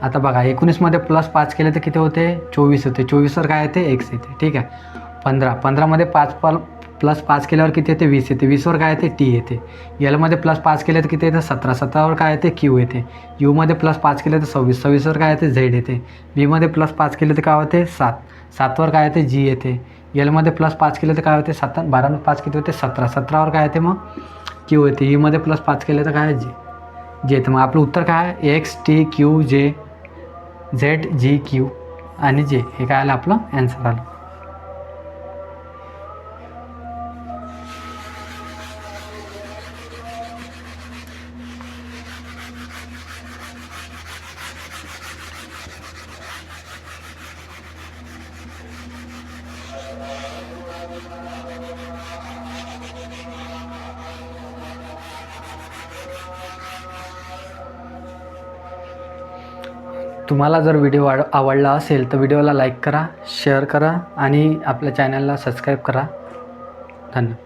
S1: आता बघा 19मध्ये प्लस 5 केले तर किती होते 24 होते, 24वर काय येते एक्स येते. ठीक आहे, 15मध्ये 5 प्लस 5 केल्यावर किती येते 20 येते, 20वर काय येते टी येते. एलमध्ये प्लस 5 केले तर किती येतं 17, 17वर काय येते क्यू येते. यूमध्ये प्लस 5 केले तर 26, 26वर काय येते झेड येते. बीमध्ये प्लस 5 केले तर काय होते 7, 7वर काय येते जी येते. एलमध्ये प्लस 5 केले तर काय होते 7, 12 5 किती होते 17, 17वर काय येते मग क्यू येते. यूमध्ये प्लस 5 केले तर काय जे जे येतं. मग आपलं उत्तर काय आहे एक्स टी क्यू जे झेड जी क्यू आणि जे हे काय आलं आपलं ॲन्सर आलं. तुम्हाला जर व्हिडिओ आवडला असेल तर व्हिडिओला लाईक करा, शेअर करा आणि आपल्या चॅनलला सबस्क्राईब करा. धन्यवाद.